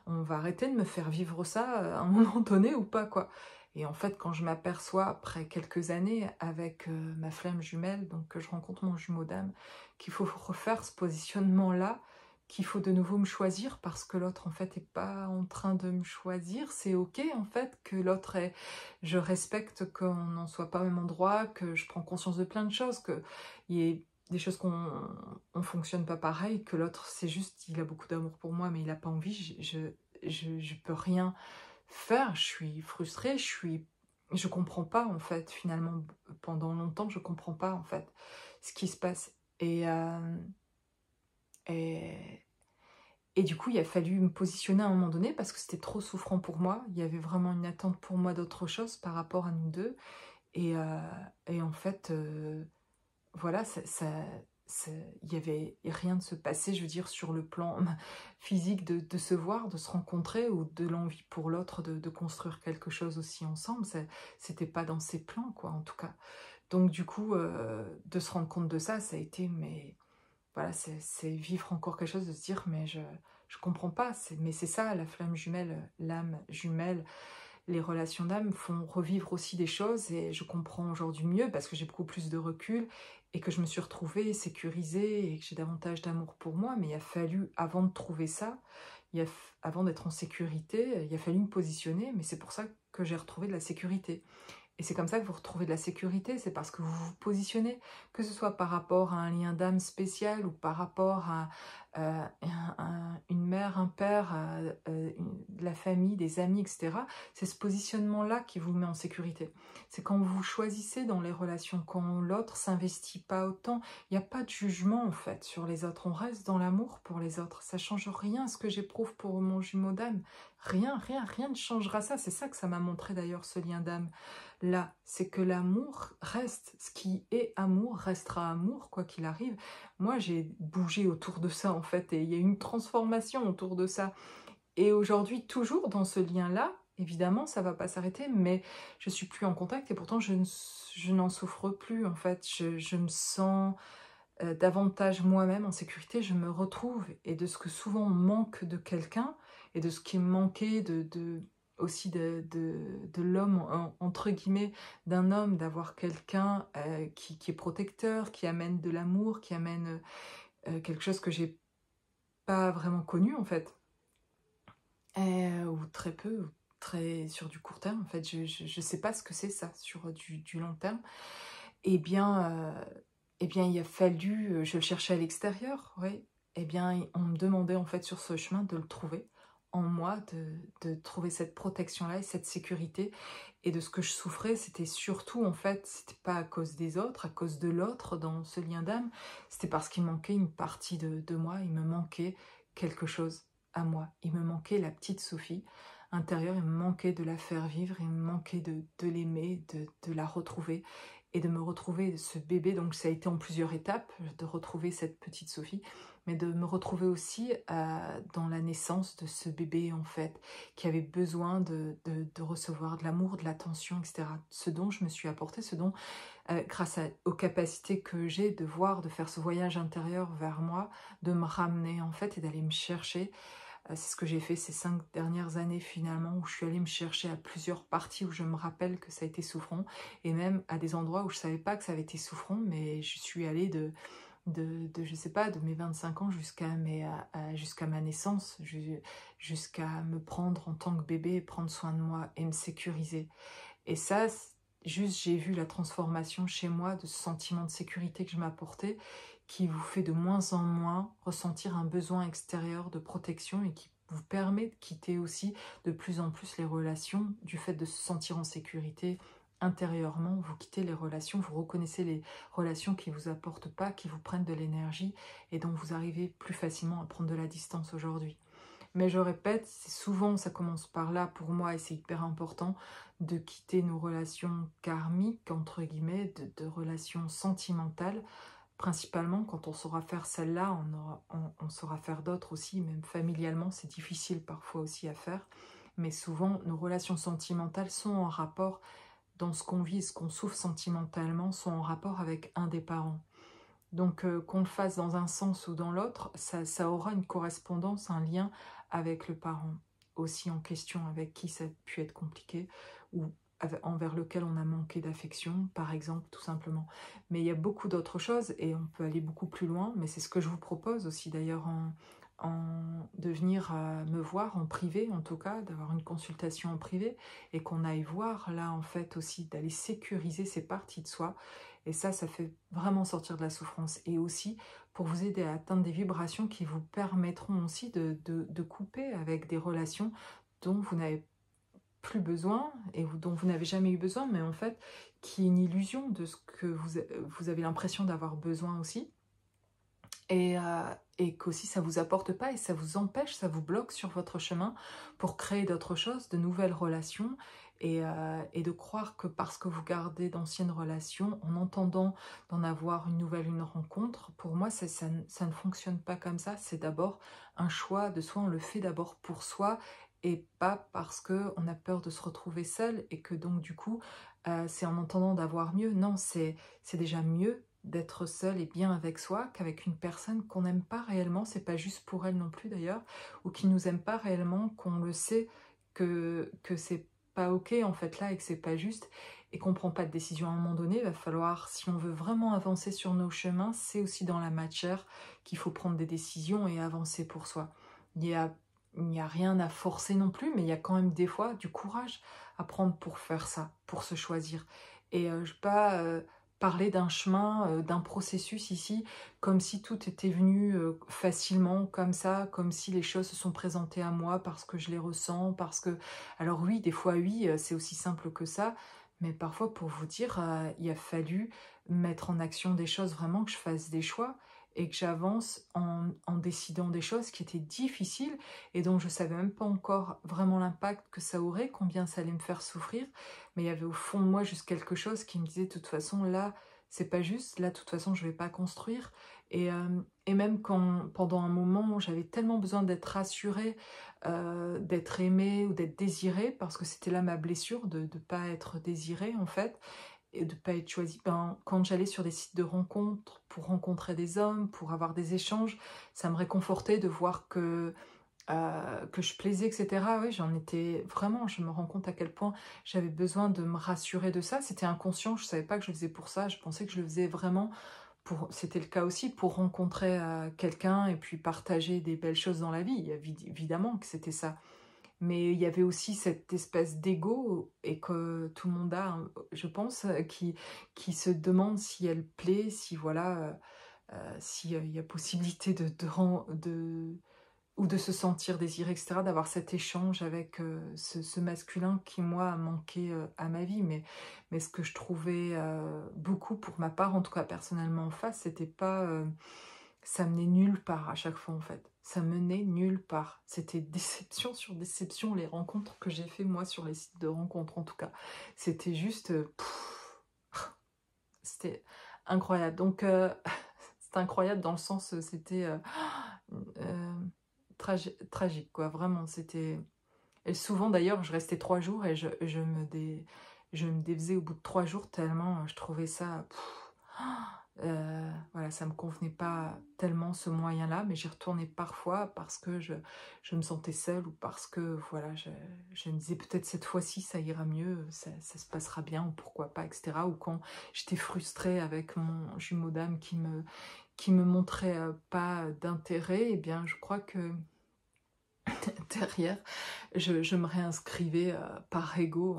On va arrêter de me faire vivre ça à un moment donné ou pas, quoi. Et en fait, quand je m'aperçois, après quelques années, avec ma flamme jumelle, donc que je rencontre mon jumeau d'âme, qu'il faut refaire ce positionnement-là, qu'il faut de nouveau me choisir parce que l'autre, en fait, est pas en train de me choisir. C'est ok, en fait, que l'autre est... Je respecte qu'on n'en soit pas au même endroit, que je prends conscience de plein de choses, que il y ait des choses qu'on on fonctionne pas pareil, que l'autre, c'est juste, il a beaucoup d'amour pour moi, mais il a pas envie, je peux rien faire, je suis frustrée, je comprends pas, en fait, finalement, pendant longtemps, je comprends pas, en fait, ce qui se passe. Et, et du coup, il a fallu me positionner à un moment donné, parce que c'était trop souffrant pour moi, il y avait vraiment une attente pour moi d'autre chose par rapport à nous deux, et, euh, et en fait... voilà, il y avait rien de se passer, je veux dire, sur le plan physique de se voir, de se rencontrer, ou de l'envie pour l'autre de construire quelque chose aussi ensemble. C'était pas dans ses plans, quoi, en tout cas. Donc, du coup, de se rendre compte de ça, ça a été, mais voilà, c'est vivre encore quelque chose, de se dire, mais je comprends pas, mais c'est ça, la flamme jumelle, l'âme jumelle. Les relations d'âme font revivre aussi des choses et je comprends aujourd'hui mieux parce que j'ai beaucoup plus de recul et que je me suis retrouvée sécurisée et que j'ai davantage d'amour pour moi. Mais il a fallu, avant de trouver ça, avant d'être en sécurité, il a fallu me positionner. Mais c'est pour ça que j'ai retrouvé de la sécurité. Et c'est comme ça que vous retrouvez de la sécurité, c'est parce que vous vous positionnez, que ce soit par rapport à un lien d'âme spécial ou par rapport à une mère, un père, de la famille, des amis, etc. C'est ce positionnement-là qui vous met en sécurité. C'est quand vous choisissez dans les relations, quand l'autre s'investit pas autant, il n'y a pas de jugement en fait sur les autres, on reste dans l'amour pour les autres. Ça change rien ce que j'éprouve pour mon jumeau d'âme. Rien ne changera ça. C'est ça que ça m'a montré d'ailleurs, ce lien d'âme. Là, c'est que l'amour reste, ce qui est amour restera amour, quoi qu'il arrive. Moi, j'ai bougé autour de ça, en fait, et il y a eu une transformation autour de ça. Et aujourd'hui, toujours dans ce lien-là, évidemment, ça va pas s'arrêter, mais je suis plus en contact, et pourtant, je n'en souffre plus, en fait. Je me sens davantage moi-même en sécurité, je me retrouve, et de ce que souvent on manque de quelqu'un, et de ce qui me manquait aussi de l'homme, entre guillemets, d'un homme, d'avoir quelqu'un qui est protecteur, qui amène de l'amour, qui amène quelque chose que j'ai pas vraiment connu en fait, ou très peu, ou très sur du court terme en fait, je sais pas ce que c'est ça, sur du long terme. Eh bien, il a fallu, je le cherchais à l'extérieur, oui. Eh bien, on me demandait en fait sur ce chemin de le trouver en moi, de trouver cette protection-là et cette sécurité. Et de ce que je souffrais, c'était surtout en fait, c'était pas à cause des autres, à cause de l'autre dans ce lien d'âme, c'était parce qu'il manquait une partie de moi, il me manquait quelque chose à moi. Il me manquait la petite Sophie intérieure, il me manquait de la faire vivre, il me manquait de l'aimer, de la retrouver et de me retrouver ce bébé. Donc ça a été en plusieurs étapes de retrouver cette petite Sophie, mais de me retrouver aussi dans la naissance de ce bébé en fait, qui avait besoin de recevoir de l'amour, de l'attention, etc. Ce dont je me suis apporté, ce dont, grâce aux capacités que j'ai de voir, de faire ce voyage intérieur vers moi, de me ramener en fait et d'aller me chercher. C'est ce que j'ai fait ces 5 dernières années finalement, où je suis allée me chercher à plusieurs parties où je me rappelle que ça a été souffrant, et même à des endroits où je savais pas que ça avait été souffrant, mais je suis allée je sais pas, de mes 25 ans jusqu'à ma naissance, jusqu'à me prendre en tant que bébé, prendre soin de moi et me sécuriser. Et ça, juste j'ai vu la transformation chez moi de ce sentiment de sécurité que je m'apportais, qui vous fait de moins en moins ressentir un besoin extérieur de protection et qui vous permet de quitter aussi de plus en plus les relations, du fait de se sentir en sécurité intérieurement. Vous quittez les relations, vous reconnaissez les relations qui ne vous apportent pas, qui vous prennent de l'énergie et dont vous arrivez plus facilement à prendre de la distance aujourd'hui. Mais je répète, souvent ça commence par là pour moi, et c'est hyper important de quitter nos relations karmiques, entre guillemets, de relations sentimentales. Principalement, quand on saura faire celle-là, on saura faire d'autres aussi, même familialement, c'est difficile parfois aussi à faire. Mais souvent, nos relations sentimentales sont en rapport, dans ce qu'on vit, ce qu'on souffre sentimentalement, sont en rapport avec un des parents. Donc qu'on le fasse dans un sens ou dans l'autre, ça aura une correspondance, un lien avec le parent aussi en question, avec qui ça a pu être compliqué, ou envers lequel on a manqué d'affection, par exemple, tout simplement. Mais il y a beaucoup d'autres choses, et on peut aller beaucoup plus loin, mais c'est ce que je vous propose aussi d'ailleurs de venir me voir en privé, en tout cas, d'avoir une consultation en privé, et qu'on aille voir là, en fait, aussi, d'aller sécuriser ces parties de soi. Et ça fait vraiment sortir de la souffrance. Et aussi, pour vous aider à atteindre des vibrations qui vous permettront aussi de couper avec des relations dont vous n'avez plus besoin et dont vous n'avez jamais eu besoin, mais en fait, qui est une illusion de ce que vous avez l'impression d'avoir besoin aussi. Et qu'aussi ça vous apporte pas et ça vous empêche, ça vous bloque sur votre chemin pour créer d'autres choses, de nouvelles relations, et de croire que parce que vous gardez d'anciennes relations, en entendant d'en avoir une nouvelle, une rencontre, pour moi ça ne fonctionne pas comme ça. C'est d'abord un choix de soi, on le fait d'abord pour soi et pas parce qu'on a peur de se retrouver seul et que donc du coup c'est en entendant d'avoir mieux. Non, c'est déjà mieux d'être seul et bien avec soi qu'avec une personne qu'on n'aime pas réellement, c'est pas juste pour elle non plus d'ailleurs, ou qui nous aime pas réellement, qu'on le sait que c'est pas ok en fait là et que c'est pas juste et qu'on prend pas de décision à un moment donné. Il va falloir, si on veut vraiment avancer sur nos chemins, c'est aussi dans la matière qu'il faut prendre des décisions et avancer pour soi. Il n'y a rien à forcer non plus, mais il y a quand même des fois du courage à prendre pour faire ça, pour se choisir. Et je ne vais pas parler d'un chemin, d'un processus ici, comme si tout était venu facilement, comme ça, comme si les choses se sont présentées à moi parce que je les ressens, parce que... Alors oui, des fois oui, c'est aussi simple que ça, mais parfois pour vous dire, il a fallu mettre en action des choses, vraiment que je fasse des choix et que j'avance en décidant des choses qui étaient difficiles et dont je ne savais même pas encore vraiment l'impact que ça aurait, combien ça allait me faire souffrir, mais il y avait au fond de moi juste quelque chose qui me disait de toute façon là c'est pas juste, là de toute façon je vais pas construire. Et même quand pendant un moment j'avais tellement besoin d'être rassurée, d'être aimée ou d'être désirée, parce que c'était là ma blessure de ne pas être désirée en fait, et de ne pas être choisie, ben, quand j'allais sur des sites de rencontres pour rencontrer des hommes, pour avoir des échanges, ça me réconfortait de voir que je plaisais, etc. Oui, j'en étais vraiment, je me rends compte à quel point j'avais besoin de me rassurer de ça. C'était inconscient, je ne savais pas que je le faisais pour ça, je pensais que je le faisais vraiment pour, c'était le cas aussi, pour rencontrer quelqu'un et puis partager des belles choses dans la vie. Évidemment que c'était ça. Mais il y avait aussi cette espèce d'ego et que tout le monde a, hein, je pense, qui se demande si elle plaît, si voilà, s'il y a possibilité ou de se sentir désiré, etc., d'avoir cet échange avec ce masculin qui, moi, a manqué à ma vie. Mais ce que je trouvais beaucoup, pour ma part, en tout cas personnellement en face, c'était pas... ça menait nulle part à chaque fois, en fait. Ça menait nulle part. C'était déception sur déception, les rencontres que j'ai fait, moi, sur les sites de rencontres, en tout cas. C'était juste... c'était incroyable. Donc, c'était incroyable dans le sens, c'était... euh, tragique, quoi, vraiment, c'était... Et souvent, d'ailleurs, je restais 3 jours et je me défaisais au bout de 3 jours tellement je trouvais ça... voilà, ça me convenait pas tellement ce moyen-là, mais j'y retournais parfois parce que je me sentais seule ou parce que, voilà, je me disais peut-être cette fois-ci ça ira mieux, ça se passera bien ou pourquoi pas, etc. Ou quand j'étais frustrée avec mon jumeau d'âme qui me montrait pas d'intérêt, eh bien, je crois que derrière, je me réinscrivais par ego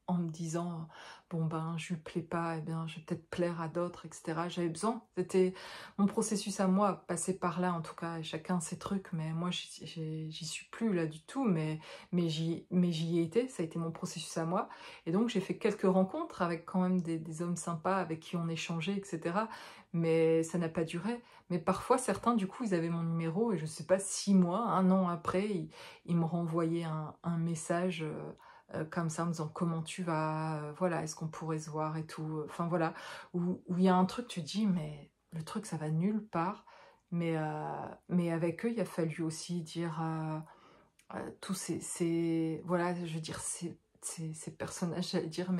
en me disant bon ben je lui plais pas, eh bien je vais peut-être plaire à d'autres, etc. J'avais besoin, c'était mon processus à moi, passer par là en tout cas, et chacun ses trucs, mais moi j'y suis plus là du tout, mais j'y ai été, ça a été mon processus à moi, et donc j'ai fait quelques rencontres avec quand même des hommes sympas avec qui on échangeait, etc. Mais ça n'a pas duré. Mais parfois, certains, du coup, ils avaient mon numéro et je sais pas, 6 mois, 1 an après, ils me renvoyaient un message comme ça en me disant comment tu vas, voilà, est-ce qu'on pourrait se voir et tout. Enfin voilà, où il y a un truc, tu dis, mais le truc, ça va nulle part. Mais avec eux, il a fallu aussi dire tous voilà, je veux dire, ces personnages, j'allais dire,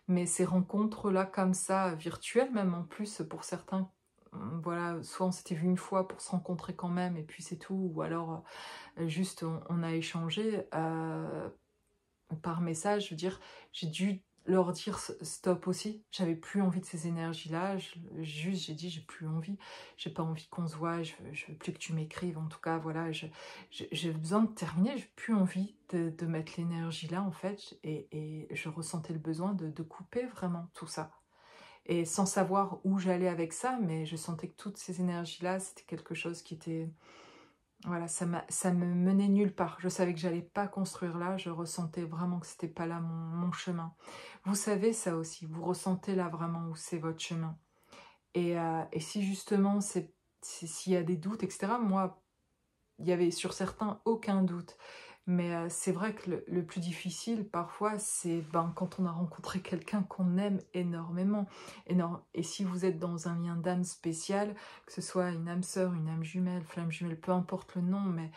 mais ces rencontres-là comme ça, virtuelles même en plus pour certains, voilà, soit on s'était vu une fois pour se rencontrer quand même, et puis c'est tout, ou alors juste on a échangé par message. Je veux dire, j'ai dû leur dire stop aussi. J'avais plus envie de ces énergies-là. Juste, j'ai dit, j'ai plus envie. J'ai pas envie qu'on se voit. Je veux plus que tu m'écrives. En tout cas, voilà, j'ai besoin de terminer. J'ai plus envie de mettre l'énergie là, en fait. Et je ressentais le besoin de couper vraiment tout ça. Et sans savoir où j'allais avec ça, mais je sentais que toutes ces énergies-là, c'était quelque chose qui était... Voilà, ça me menait nulle part. Je savais que j'allais pas construire là, je ressentais vraiment que c'était pas là mon chemin. Vous savez ça aussi, vous ressentez là vraiment où c'est votre chemin. Et si justement, s'il y a des doutes, etc., moi, il y avait sur certains aucun doute. Mais c'est vrai que le plus difficile parfois, c'est quand on a rencontré quelqu'un qu'on aime énormément. Et si vous êtes dans un lien d'âme spécial, que ce soit une âme sœur, une âme jumelle, flamme jumelle, peu importe le nom, mais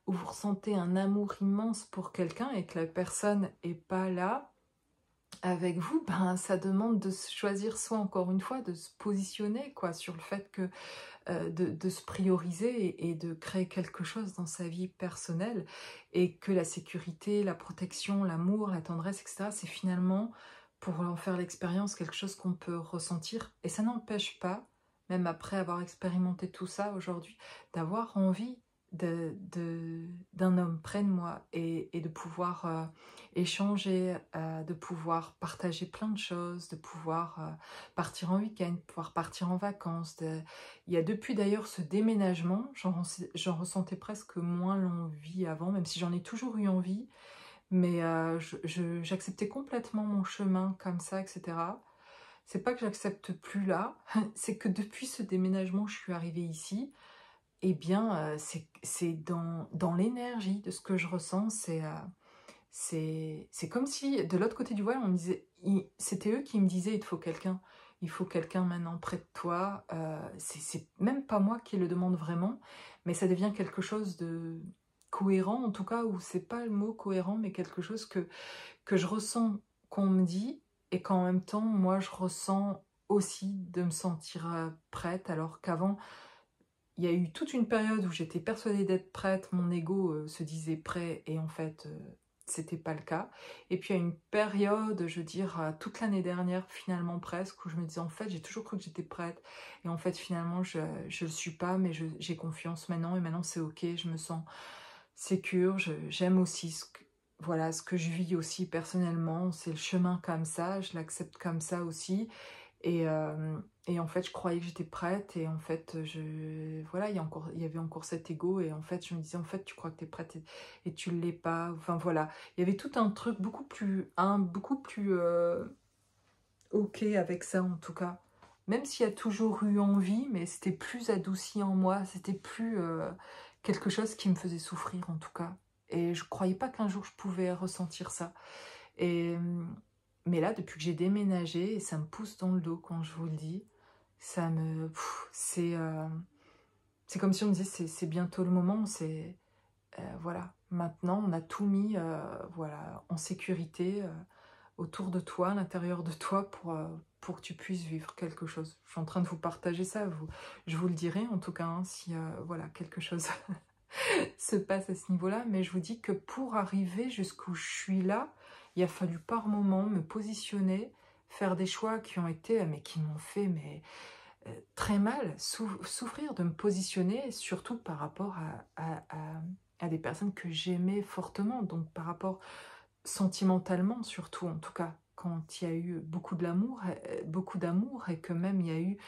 où vous ressentez un amour immense pour quelqu'un et que la personne n'est pas là avec vous, ça demande de se choisir soi, encore une fois, de se positionner quoi, sur le fait que de se prioriser et de créer quelque chose dans sa vie personnelle, et que la sécurité, la protection, l'amour, la tendresse, etc., c'est finalement, pour en faire l'expérience, quelque chose qu'on peut ressentir. Et ça n'empêche pas, même après avoir expérimenté tout ça aujourd'hui, d'avoir envie d'un homme près de moi, et de pouvoir échanger, de pouvoir partager plein de choses, de pouvoir partir en week-end, de pouvoir partir en vacances. Il y a depuis d'ailleurs ce déménagement, j'en ressentais presque moins l'envie avant, même si j'en ai toujours eu envie, mais j'acceptais complètement mon chemin comme ça, etc. C'est pas que j'accepte plus là, c'est que depuis ce déménagement, je suis arrivée ici, eh bien, c'est dans l'énergie de ce que je ressens, c'est comme si, de l'autre côté du voile, on me disait, c'était eux qui me disaient, il faut quelqu'un maintenant près de toi. C'est même pas moi qui le demande vraiment, mais ça devient quelque chose de cohérent, en tout cas, ou c'est pas le mot cohérent, mais quelque chose que je ressens qu'on me dit, et qu'en même temps, moi, je ressens aussi de me sentir prête, alors qu'avant, il y a eu toute une période où j'étais persuadée d'être prête, mon ego se disait prêt, et en fait, c'était pas le cas. Et puis il y a une période, je veux dire, toute l'année dernière, finalement presque, où je me disais, en fait, j'ai toujours cru que j'étais prête, et en fait, finalement, je le suis pas, mais j'ai confiance maintenant, et maintenant c'est ok, je me sens sécure, j'aime aussi voilà, ce que je vis aussi personnellement, c'est le chemin comme ça, je l'accepte comme ça aussi. Et en fait, je croyais que j'étais prête, et en fait, voilà, il y avait encore cet ego, et en fait, je me disais, en fait, tu crois que tu es prête, et tu ne l'es pas. Enfin, voilà. Il y avait tout un truc beaucoup plus ok avec ça, en tout cas. Même s'il y a toujours eu envie, mais c'était plus adouci en moi, c'était plus quelque chose qui me faisait souffrir, en tout cas. Et je croyais pas qu'un jour je pouvais ressentir ça. Et, mais là, depuis que j'ai déménagé, et ça me pousse dans le dos quand je vous le dis, ça me... c'est comme si on me disait, c'est bientôt le moment, voilà, maintenant on a tout mis voilà, en sécurité autour de toi, à l'intérieur de toi, pour que tu puisses vivre quelque chose. Je suis en train de vous partager ça, je vous le dirai en tout cas, hein, si voilà, quelque chose se passe à ce niveau-là, mais je vous dis que pour arriver jusqu'où je suis là, il a fallu par moments me positionner, faire des choix qui ont été, mais qui m'ont fait très mal, souffrir de me positionner, surtout par rapport à des personnes que j'aimais fortement, donc par rapport sentimentalement surtout, en tout cas, quand il y a eu beaucoup d'amour, et que même il y a eu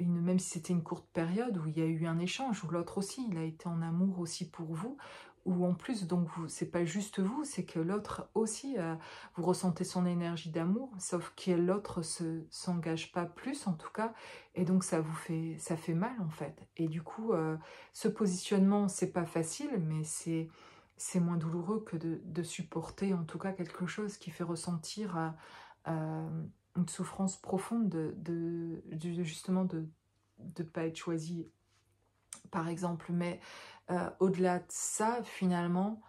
même si c'était une courte période, où il y a eu un échange, où l'autre aussi, il a été en amour aussi pour vous, ou en plus, donc c'est pas juste vous, c'est que l'autre aussi, vous ressentez son énergie d'amour, sauf que l'autre s'engage pas plus, en tout cas, et donc ça fait mal, en fait. Et du coup, ce positionnement, c'est pas facile, mais c'est moins douloureux que de supporter, en tout cas, quelque chose qui fait ressentir une souffrance profonde justement de ne pas être choisi, par exemple. Mais au-delà de ça, finalement,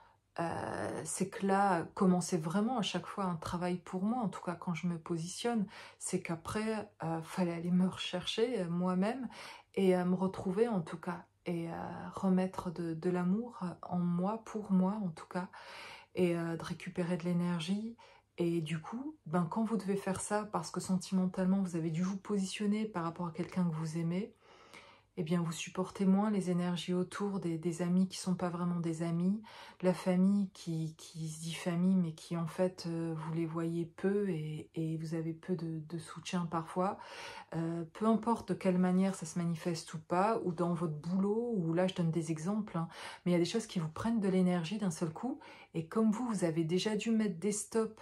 c'est que là, commencer vraiment à chaque fois un travail pour moi, en tout cas quand je me positionne, c'est qu'après, fallait aller me rechercher moi-même, et à me retrouver en tout cas, et à remettre de l'amour en moi, pour moi en tout cas, et de récupérer de l'énergie. Et du coup, ben, quand vous devez faire ça, parce que sentimentalement, vous avez dû vous positionner par rapport à quelqu'un que vous aimez, eh bien, vous supportez moins les énergies autour des amis qui sont pas vraiment des amis, la famille qui se dit famille, mais qui en fait, vous les voyez peu et vous avez peu de soutien parfois. Peu importe de quelle manière ça se manifeste ou pas, ou dans votre boulot, ou là je donne des exemples, hein, mais il y a des choses qui vous prennent de l'énergie d'un seul coup, et comme vous avez déjà dû mettre des stops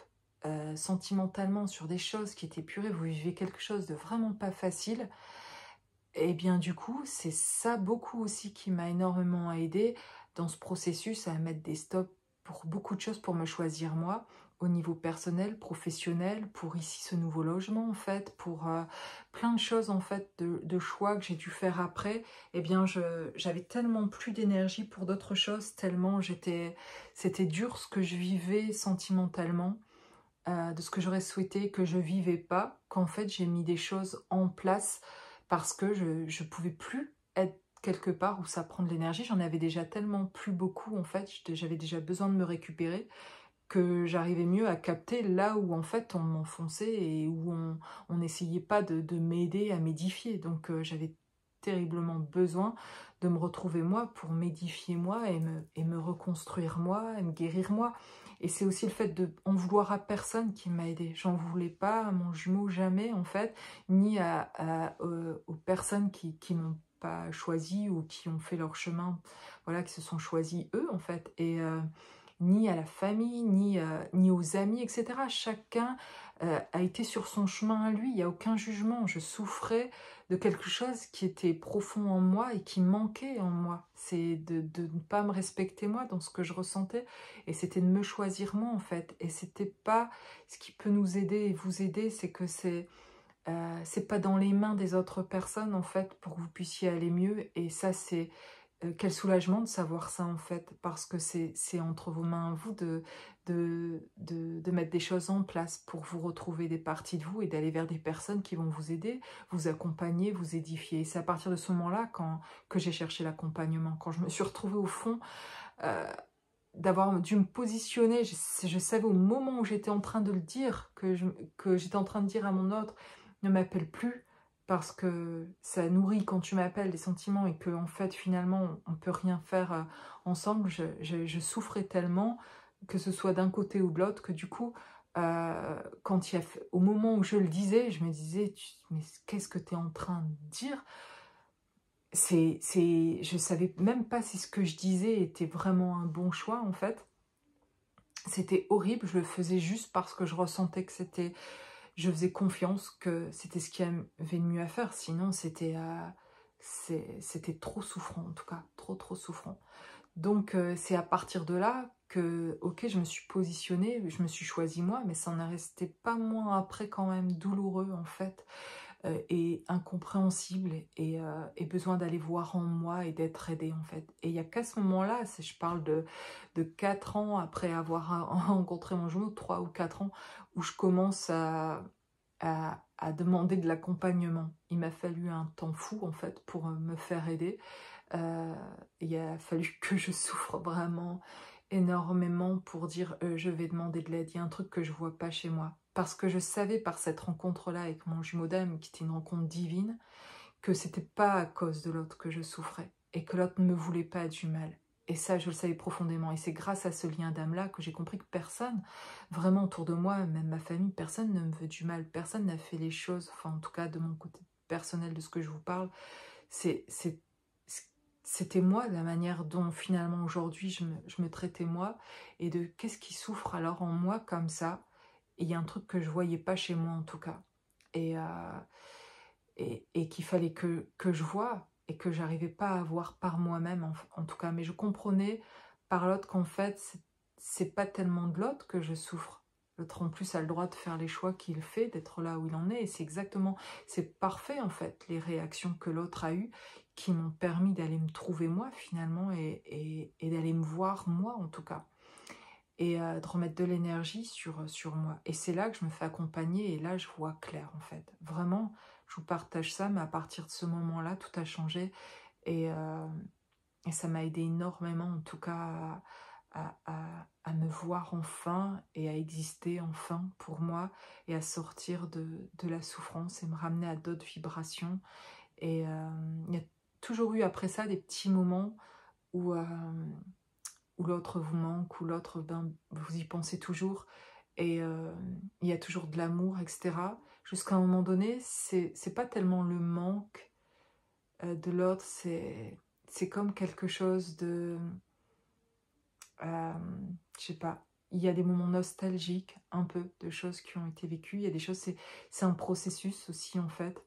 sentimentalement sur des choses qui étaient purées, vous vivez quelque chose de vraiment pas facile, et bien du coup, c'est ça beaucoup aussi qui m'a énormément aidé dans ce processus à mettre des stops pour beaucoup de choses, pour me choisir moi, au niveau personnel, professionnel, pour ici ce nouveau logement en fait, pour plein de choses en fait, de choix que j'ai dû faire après. Eh bien, j'avais tellement plus d'énergie pour d'autres choses, tellement c'était dur ce que je vivais sentimentalement, de ce que j'aurais souhaité que je vivais pas, qu'en fait j'ai mis des choses en place parce que je pouvais plus être quelque part où ça prend de l'énergie. J'en avais déjà tellement plus beaucoup en fait, j'avais déjà besoin de me récupérer, que j'arrivais mieux à capter là où en fait on m'enfonçait et où on n'essayait pas de m'aider à m'édifier. Donc j'avais terriblement besoin de me retrouver moi pour m'édifier moi et me reconstruire moi et me guérir moi. Et c'est aussi le fait de en vouloir à personne qui m'a aidé. J'en voulais pas à mon jumeau jamais en fait, ni aux personnes qui m'ont pas choisi ou qui ont fait leur chemin, voilà, qui se sont choisis eux en fait. Et ni à la famille, ni aux amis, etc. Chacun a été sur son chemin à lui, il n'y a aucun jugement. Je souffrais de quelque chose qui était profond en moi et qui manquait en moi. C'est de ne pas me respecter moi dans ce que je ressentais, et c'était de me choisir moi en fait. Et c'était pas ce qui peut nous aider et vous aider, c'est que c'est pas dans les mains des autres personnes en fait pour que vous puissiez aller mieux. Et ça c'est quel soulagement de savoir ça en fait, parce que c'est entre vos mains, vous, de mettre des choses en place pour vous retrouver des parties de vous et d'aller vers des personnes qui vont vous aider, vous accompagner, vous édifier. Et c'est à partir de ce moment-là que j'ai cherché l'accompagnement, quand je me suis retrouvée au fond, euh, d'avoir dû me positionner, je savais au moment où j'étais en train de le dire, que j'étais en train de dire à mon autre, ne m'appelle plus, parce que ça nourrit quand tu m'appelles des sentiments et que en fait finalement on peut rien faire ensemble. Je souffrais tellement, que ce soit d'un côté ou de l'autre, que du coup quand au moment où je le disais, je me disais mais qu'est-ce que tu es en train de dire? Je savais même pas si ce que je disais était vraiment un bon choix en fait. C'était horrible, je le faisais juste parce que je ressentais que c'était, je faisais confiance que c'était ce qu'il y avait de mieux à faire. Sinon c'était trop souffrant, en tout cas trop souffrant. Donc c'est à partir de là que, ok, je me suis positionnée, je me suis choisie moi, mais ça n'en restait pas moins après quand même douloureux en fait, et incompréhensible, et besoin d'aller voir en moi et d'être aidée en fait. Et il n'y a qu'à ce moment-là, je parle de 4 ans après avoir rencontré mon jumeau, 3 ou 4 ans, où je commence à demander de l'accompagnement. Il m'a fallu un temps fou en fait pour me faire aider. Euh, il a fallu que je souffre vraiment énormément pour dire je vais demander de l'aide. Il y a un truc que je vois pas chez moi. Parce que je savais par cette rencontre-là avec mon jumeau d'âme, qui était une rencontre divine, que c'était pas à cause de l'autre que je souffrais et que l'autre ne me voulait pas du mal. Et ça, je le savais profondément. Et c'est grâce à ce lien d'âme-là que j'ai compris que personne, vraiment autour de moi, même ma famille, personne ne me veut du mal. Personne n'a fait les choses, enfin en tout cas de mon côté personnel, de ce que je vous parle. C'était moi, la manière dont finalement aujourd'hui je me traitais moi, et de qu'est-ce qui souffre alors en moi comme ça. Et il y a un truc que je voyais pas chez moi en tout cas. Et, et qu'il fallait que je vois et que j'arrivais pas à voir par moi-même en tout cas. Mais je comprenais par l'autre qu'en fait, c'est pas tellement de l'autre que je souffre. L'autre en plus a le droit de faire les choix qu'il fait, d'être là où il en est. Et c'est parfait en fait, les réactions que l'autre a eues qui m'ont permis d'aller me trouver moi finalement, et d'aller me voir moi en tout cas. Et de remettre de l'énergie sur moi. Et c'est là que je me fais accompagner, et là je vois clair en fait. Vraiment, je vous partage ça, mais à partir de ce moment-là, tout a changé. Et, et ça m'a aidé énormément, en tout cas, à me voir enfin et à exister enfin pour moi et à sortir de la souffrance et me ramener à d'autres vibrations. Et il y a toujours eu après ça des petits moments où, où l'autre vous manque, où l'autre, ben, vous y pensez toujours. Et il y a toujours de l'amour, etc. Jusqu'à un moment donné, c'est pas tellement le manque de l'autre, c'est comme quelque chose de... Euh, je sais pas, il y a des moments nostalgiques, un peu, de choses qui ont été vécues. Il y a des choses, c'est un processus aussi, en fait,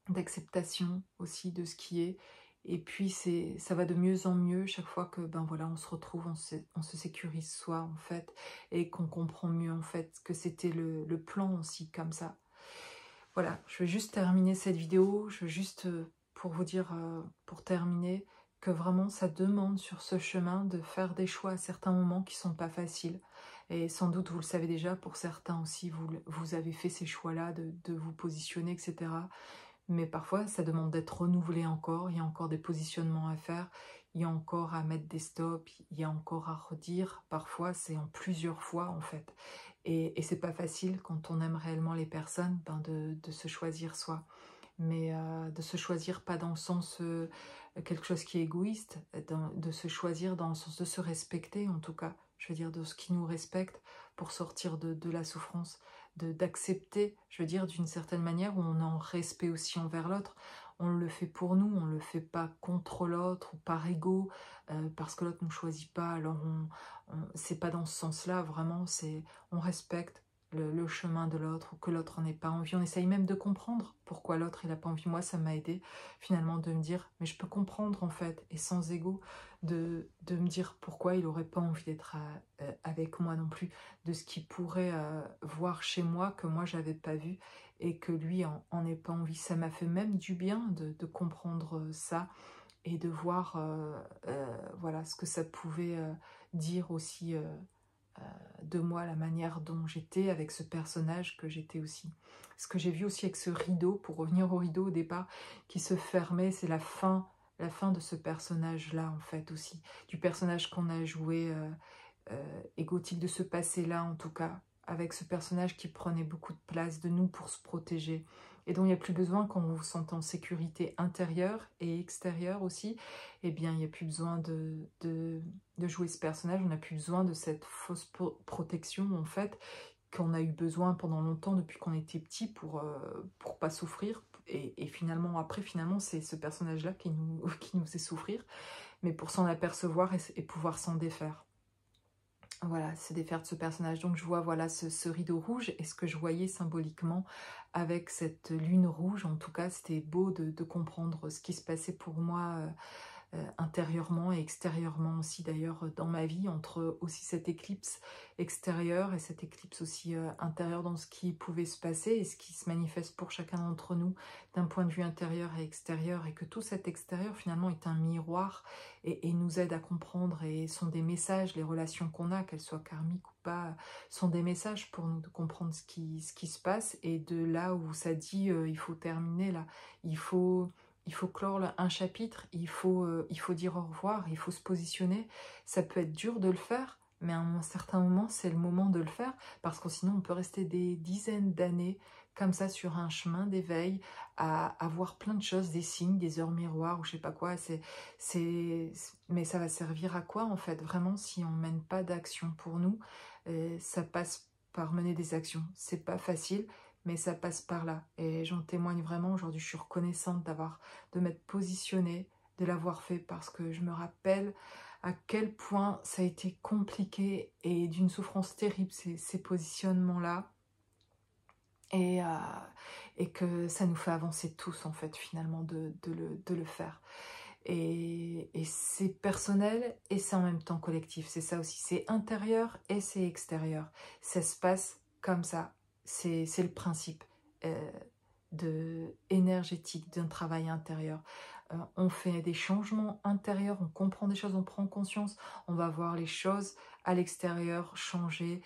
d'acceptation aussi de ce qui est. Et puis, ça va de mieux en mieux chaque fois que, ben voilà, on se retrouve, on se sécurise soi, en fait, et qu'on comprend mieux, en fait, que c'était le plan aussi, comme ça. Voilà, je vais juste terminer cette vidéo. Je veux juste, pour vous dire, pour terminer, que vraiment ça demande sur ce chemin de faire des choix à certains moments qui sont pas faciles. Et sans doute, vous le savez déjà, pour certains aussi, vous avez fait ces choix-là de vous positionner, etc. Mais parfois, ça demande d'être renouvelé encore. Il y a encore des positionnements à faire. Il y a encore à mettre des stops. Il y a encore à redire. Parfois, c'est en plusieurs fois, en fait. Et c'est pas facile quand on aime réellement les personnes, ben de se choisir soi. Mais de se choisir pas dans le sens quelque chose qui est égoïste, de se choisir dans le sens de se respecter, en tout cas. Je veux dire, de ce qui nous respecte pour sortir de la souffrance, d'accepter, je veux dire, d'une certaine manière où on est en respect aussi envers l'autre. On le fait pour nous, on le fait pas contre l'autre ou par ego, parce que l'autre ne choisit pas. Alors, c'est pas dans ce sens-là, vraiment, on respecte le chemin de l'autre ou que l'autre n'ait pas envie. On essaye même de comprendre pourquoi l'autre il n'a pas envie. Moi, ça m'a aidé finalement de me dire, mais je peux comprendre en fait, et sans ego, de me dire pourquoi il n'aurait pas envie d'être avec moi non plus, de ce qu'il pourrait voir chez moi que moi j'avais pas vu et que lui en ait pas envie. Ça m'a fait même du bien de comprendre ça et de voir voilà ce que ça pouvait dire aussi de moi, la manière dont j'étais avec ce personnage que j'étais aussi. Ce que j'ai vu aussi avec ce rideau, pour revenir au rideau au départ, qui se fermait, c'est la fin de ce personnage-là en fait aussi, du personnage qu'on a joué égotique, de ce passé-là en tout cas, avec ce personnage qui prenait beaucoup de place de nous pour se protéger et dont il n'y a plus besoin quand vous vous sentez en sécurité intérieure et extérieure aussi, eh bien il n'y a plus besoin de jouer ce personnage, on n'a plus besoin de cette fausse protection en fait, qu'on a eu besoin pendant longtemps depuis qu'on était petit pour pas souffrir et finalement après c'est ce personnage-là qui nous fait souffrir, mais pour s'en apercevoir et pouvoir s'en défaire. Voilà, se défaire de ce personnage. Donc je vois voilà ce rideau rouge et ce que je voyais symboliquement avec cette lune rouge. En tout cas, c'était beau de comprendre ce qui se passait pour moi intérieurement et extérieurement aussi d'ailleurs dans ma vie, entre aussi cette éclipse extérieure et cette éclipse aussi intérieure dans ce qui pouvait se passer et ce qui se manifeste pour chacun d'entre nous d'un point de vue intérieur et extérieur, et que tout cet extérieur finalement est un miroir et nous aide à comprendre et sont des messages. Les relations qu'on a, qu'elles soient karmiques ou pas, sont des messages pour nous de comprendre ce qui se passe, et de là où ça dit il faut terminer là, il faut clore un chapitre, il faut dire au revoir, il faut se positionner. Ça peut être dur de le faire, mais à un certain moment, c'est le moment de le faire, parce que sinon, on peut rester des dizaines d'années comme ça sur un chemin d'éveil, à voir plein de choses, des signes, des heures miroirs, ou je sais pas quoi. Mais ça va servir à quoi, en fait, vraiment, si on mène pas d'action pour nous? Ça passe par mener des actions. C'est pas facile, mais ça passe par là. Et j'en témoigne vraiment aujourd'hui. Je suis reconnaissante de m'être positionnée, de l'avoir fait, parce que je me rappelle à quel point ça a été compliqué et d'une souffrance terrible, ces positionnements-là. Et que ça nous fait avancer tous, en fait, finalement, de le faire. Et c'est personnel et c'est en même temps collectif. C'est ça aussi, c'est intérieur et c'est extérieur. Ça se passe comme ça. C'est le principe énergétique d'un travail intérieur. On fait des changements intérieurs, on comprend des choses, on prend conscience, on va voir les choses à l'extérieur changer,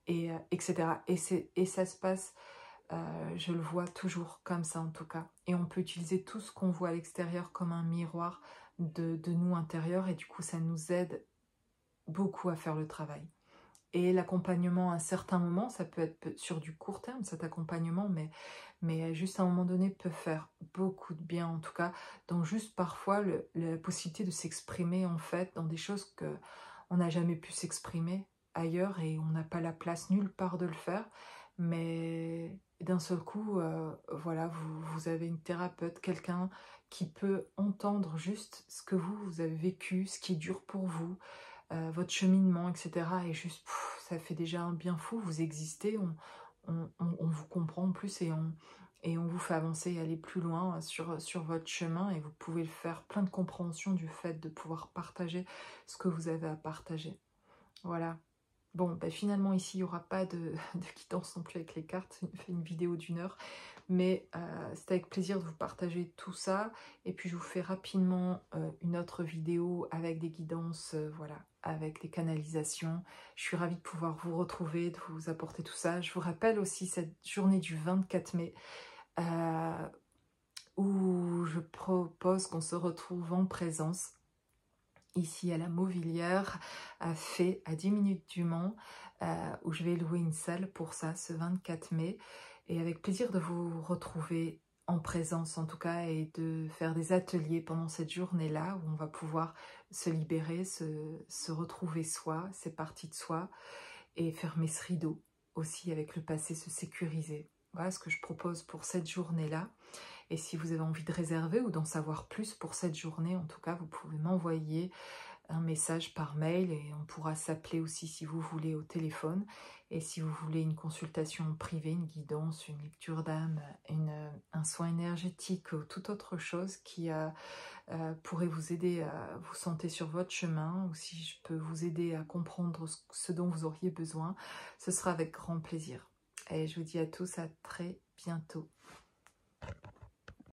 etc. Et ça se passe je le vois toujours comme ça en tout cas. Et on peut utiliser tout ce qu'on voit à l'extérieur comme un miroir de nous intérieurs et du coup ça nous aide beaucoup à faire le travail. Et l'accompagnement à un certain moment, ça peut être sur du court terme cet accompagnement, mais juste à un moment donné peut faire beaucoup de bien en tout cas. Donc juste parfois la possibilité de s'exprimer en fait dans des choses que on n'a jamais pu s'exprimer ailleurs et on n'a pas la place nulle part de le faire. Mais d'un seul coup, voilà, vous avez une thérapeute, quelqu'un qui peut entendre juste ce que vous avez vécu, ce qui est dur pour vous, votre cheminement, etc. Et juste, ça fait déjà un bien fou, vous existez, on vous comprend en plus et on vous fait avancer et aller plus loin sur votre chemin et vous pouvez le faire plein de compréhension du fait de pouvoir partager ce que vous avez à partager. Voilà. Bon, ben finalement ici, il n'y aura pas de guidance non plus avec les cartes, je fais une vidéo d'1 heure, mais c'est avec plaisir de vous partager tout ça, et puis je vous fais rapidement une autre vidéo avec des guidances, voilà, avec des canalisations. Je suis ravie de pouvoir vous retrouver, de vous apporter tout ça. Je vous rappelle aussi cette journée du 24 mai, où je propose qu'on se retrouve en présence, ici à la Mauvillière, à Fay, à 10 minutes du Mans, où je vais louer une salle pour ça, ce 24 mai. Et avec plaisir de vous retrouver en présence en tout cas, et de faire des ateliers pendant cette journée-là, où on va pouvoir se libérer, se retrouver soi, ses parties de soi, et fermer ce rideau aussi avec le passé, se sécuriser. Voilà ce que je propose pour cette journée-là. Et si vous avez envie de réserver ou d'en savoir plus pour cette journée, en tout cas, vous pouvez m'envoyer un message par mail et on pourra s'appeler aussi si vous voulez au téléphone. Et si vous voulez une consultation privée, une guidance, une lecture d'âme, un soin énergétique ou toute autre chose qui pourrait vous aider à vous sentir sur votre chemin, ou si je peux vous aider à comprendre ce dont vous auriez besoin, ce sera avec grand plaisir. Et je vous dis à tous à très bientôt.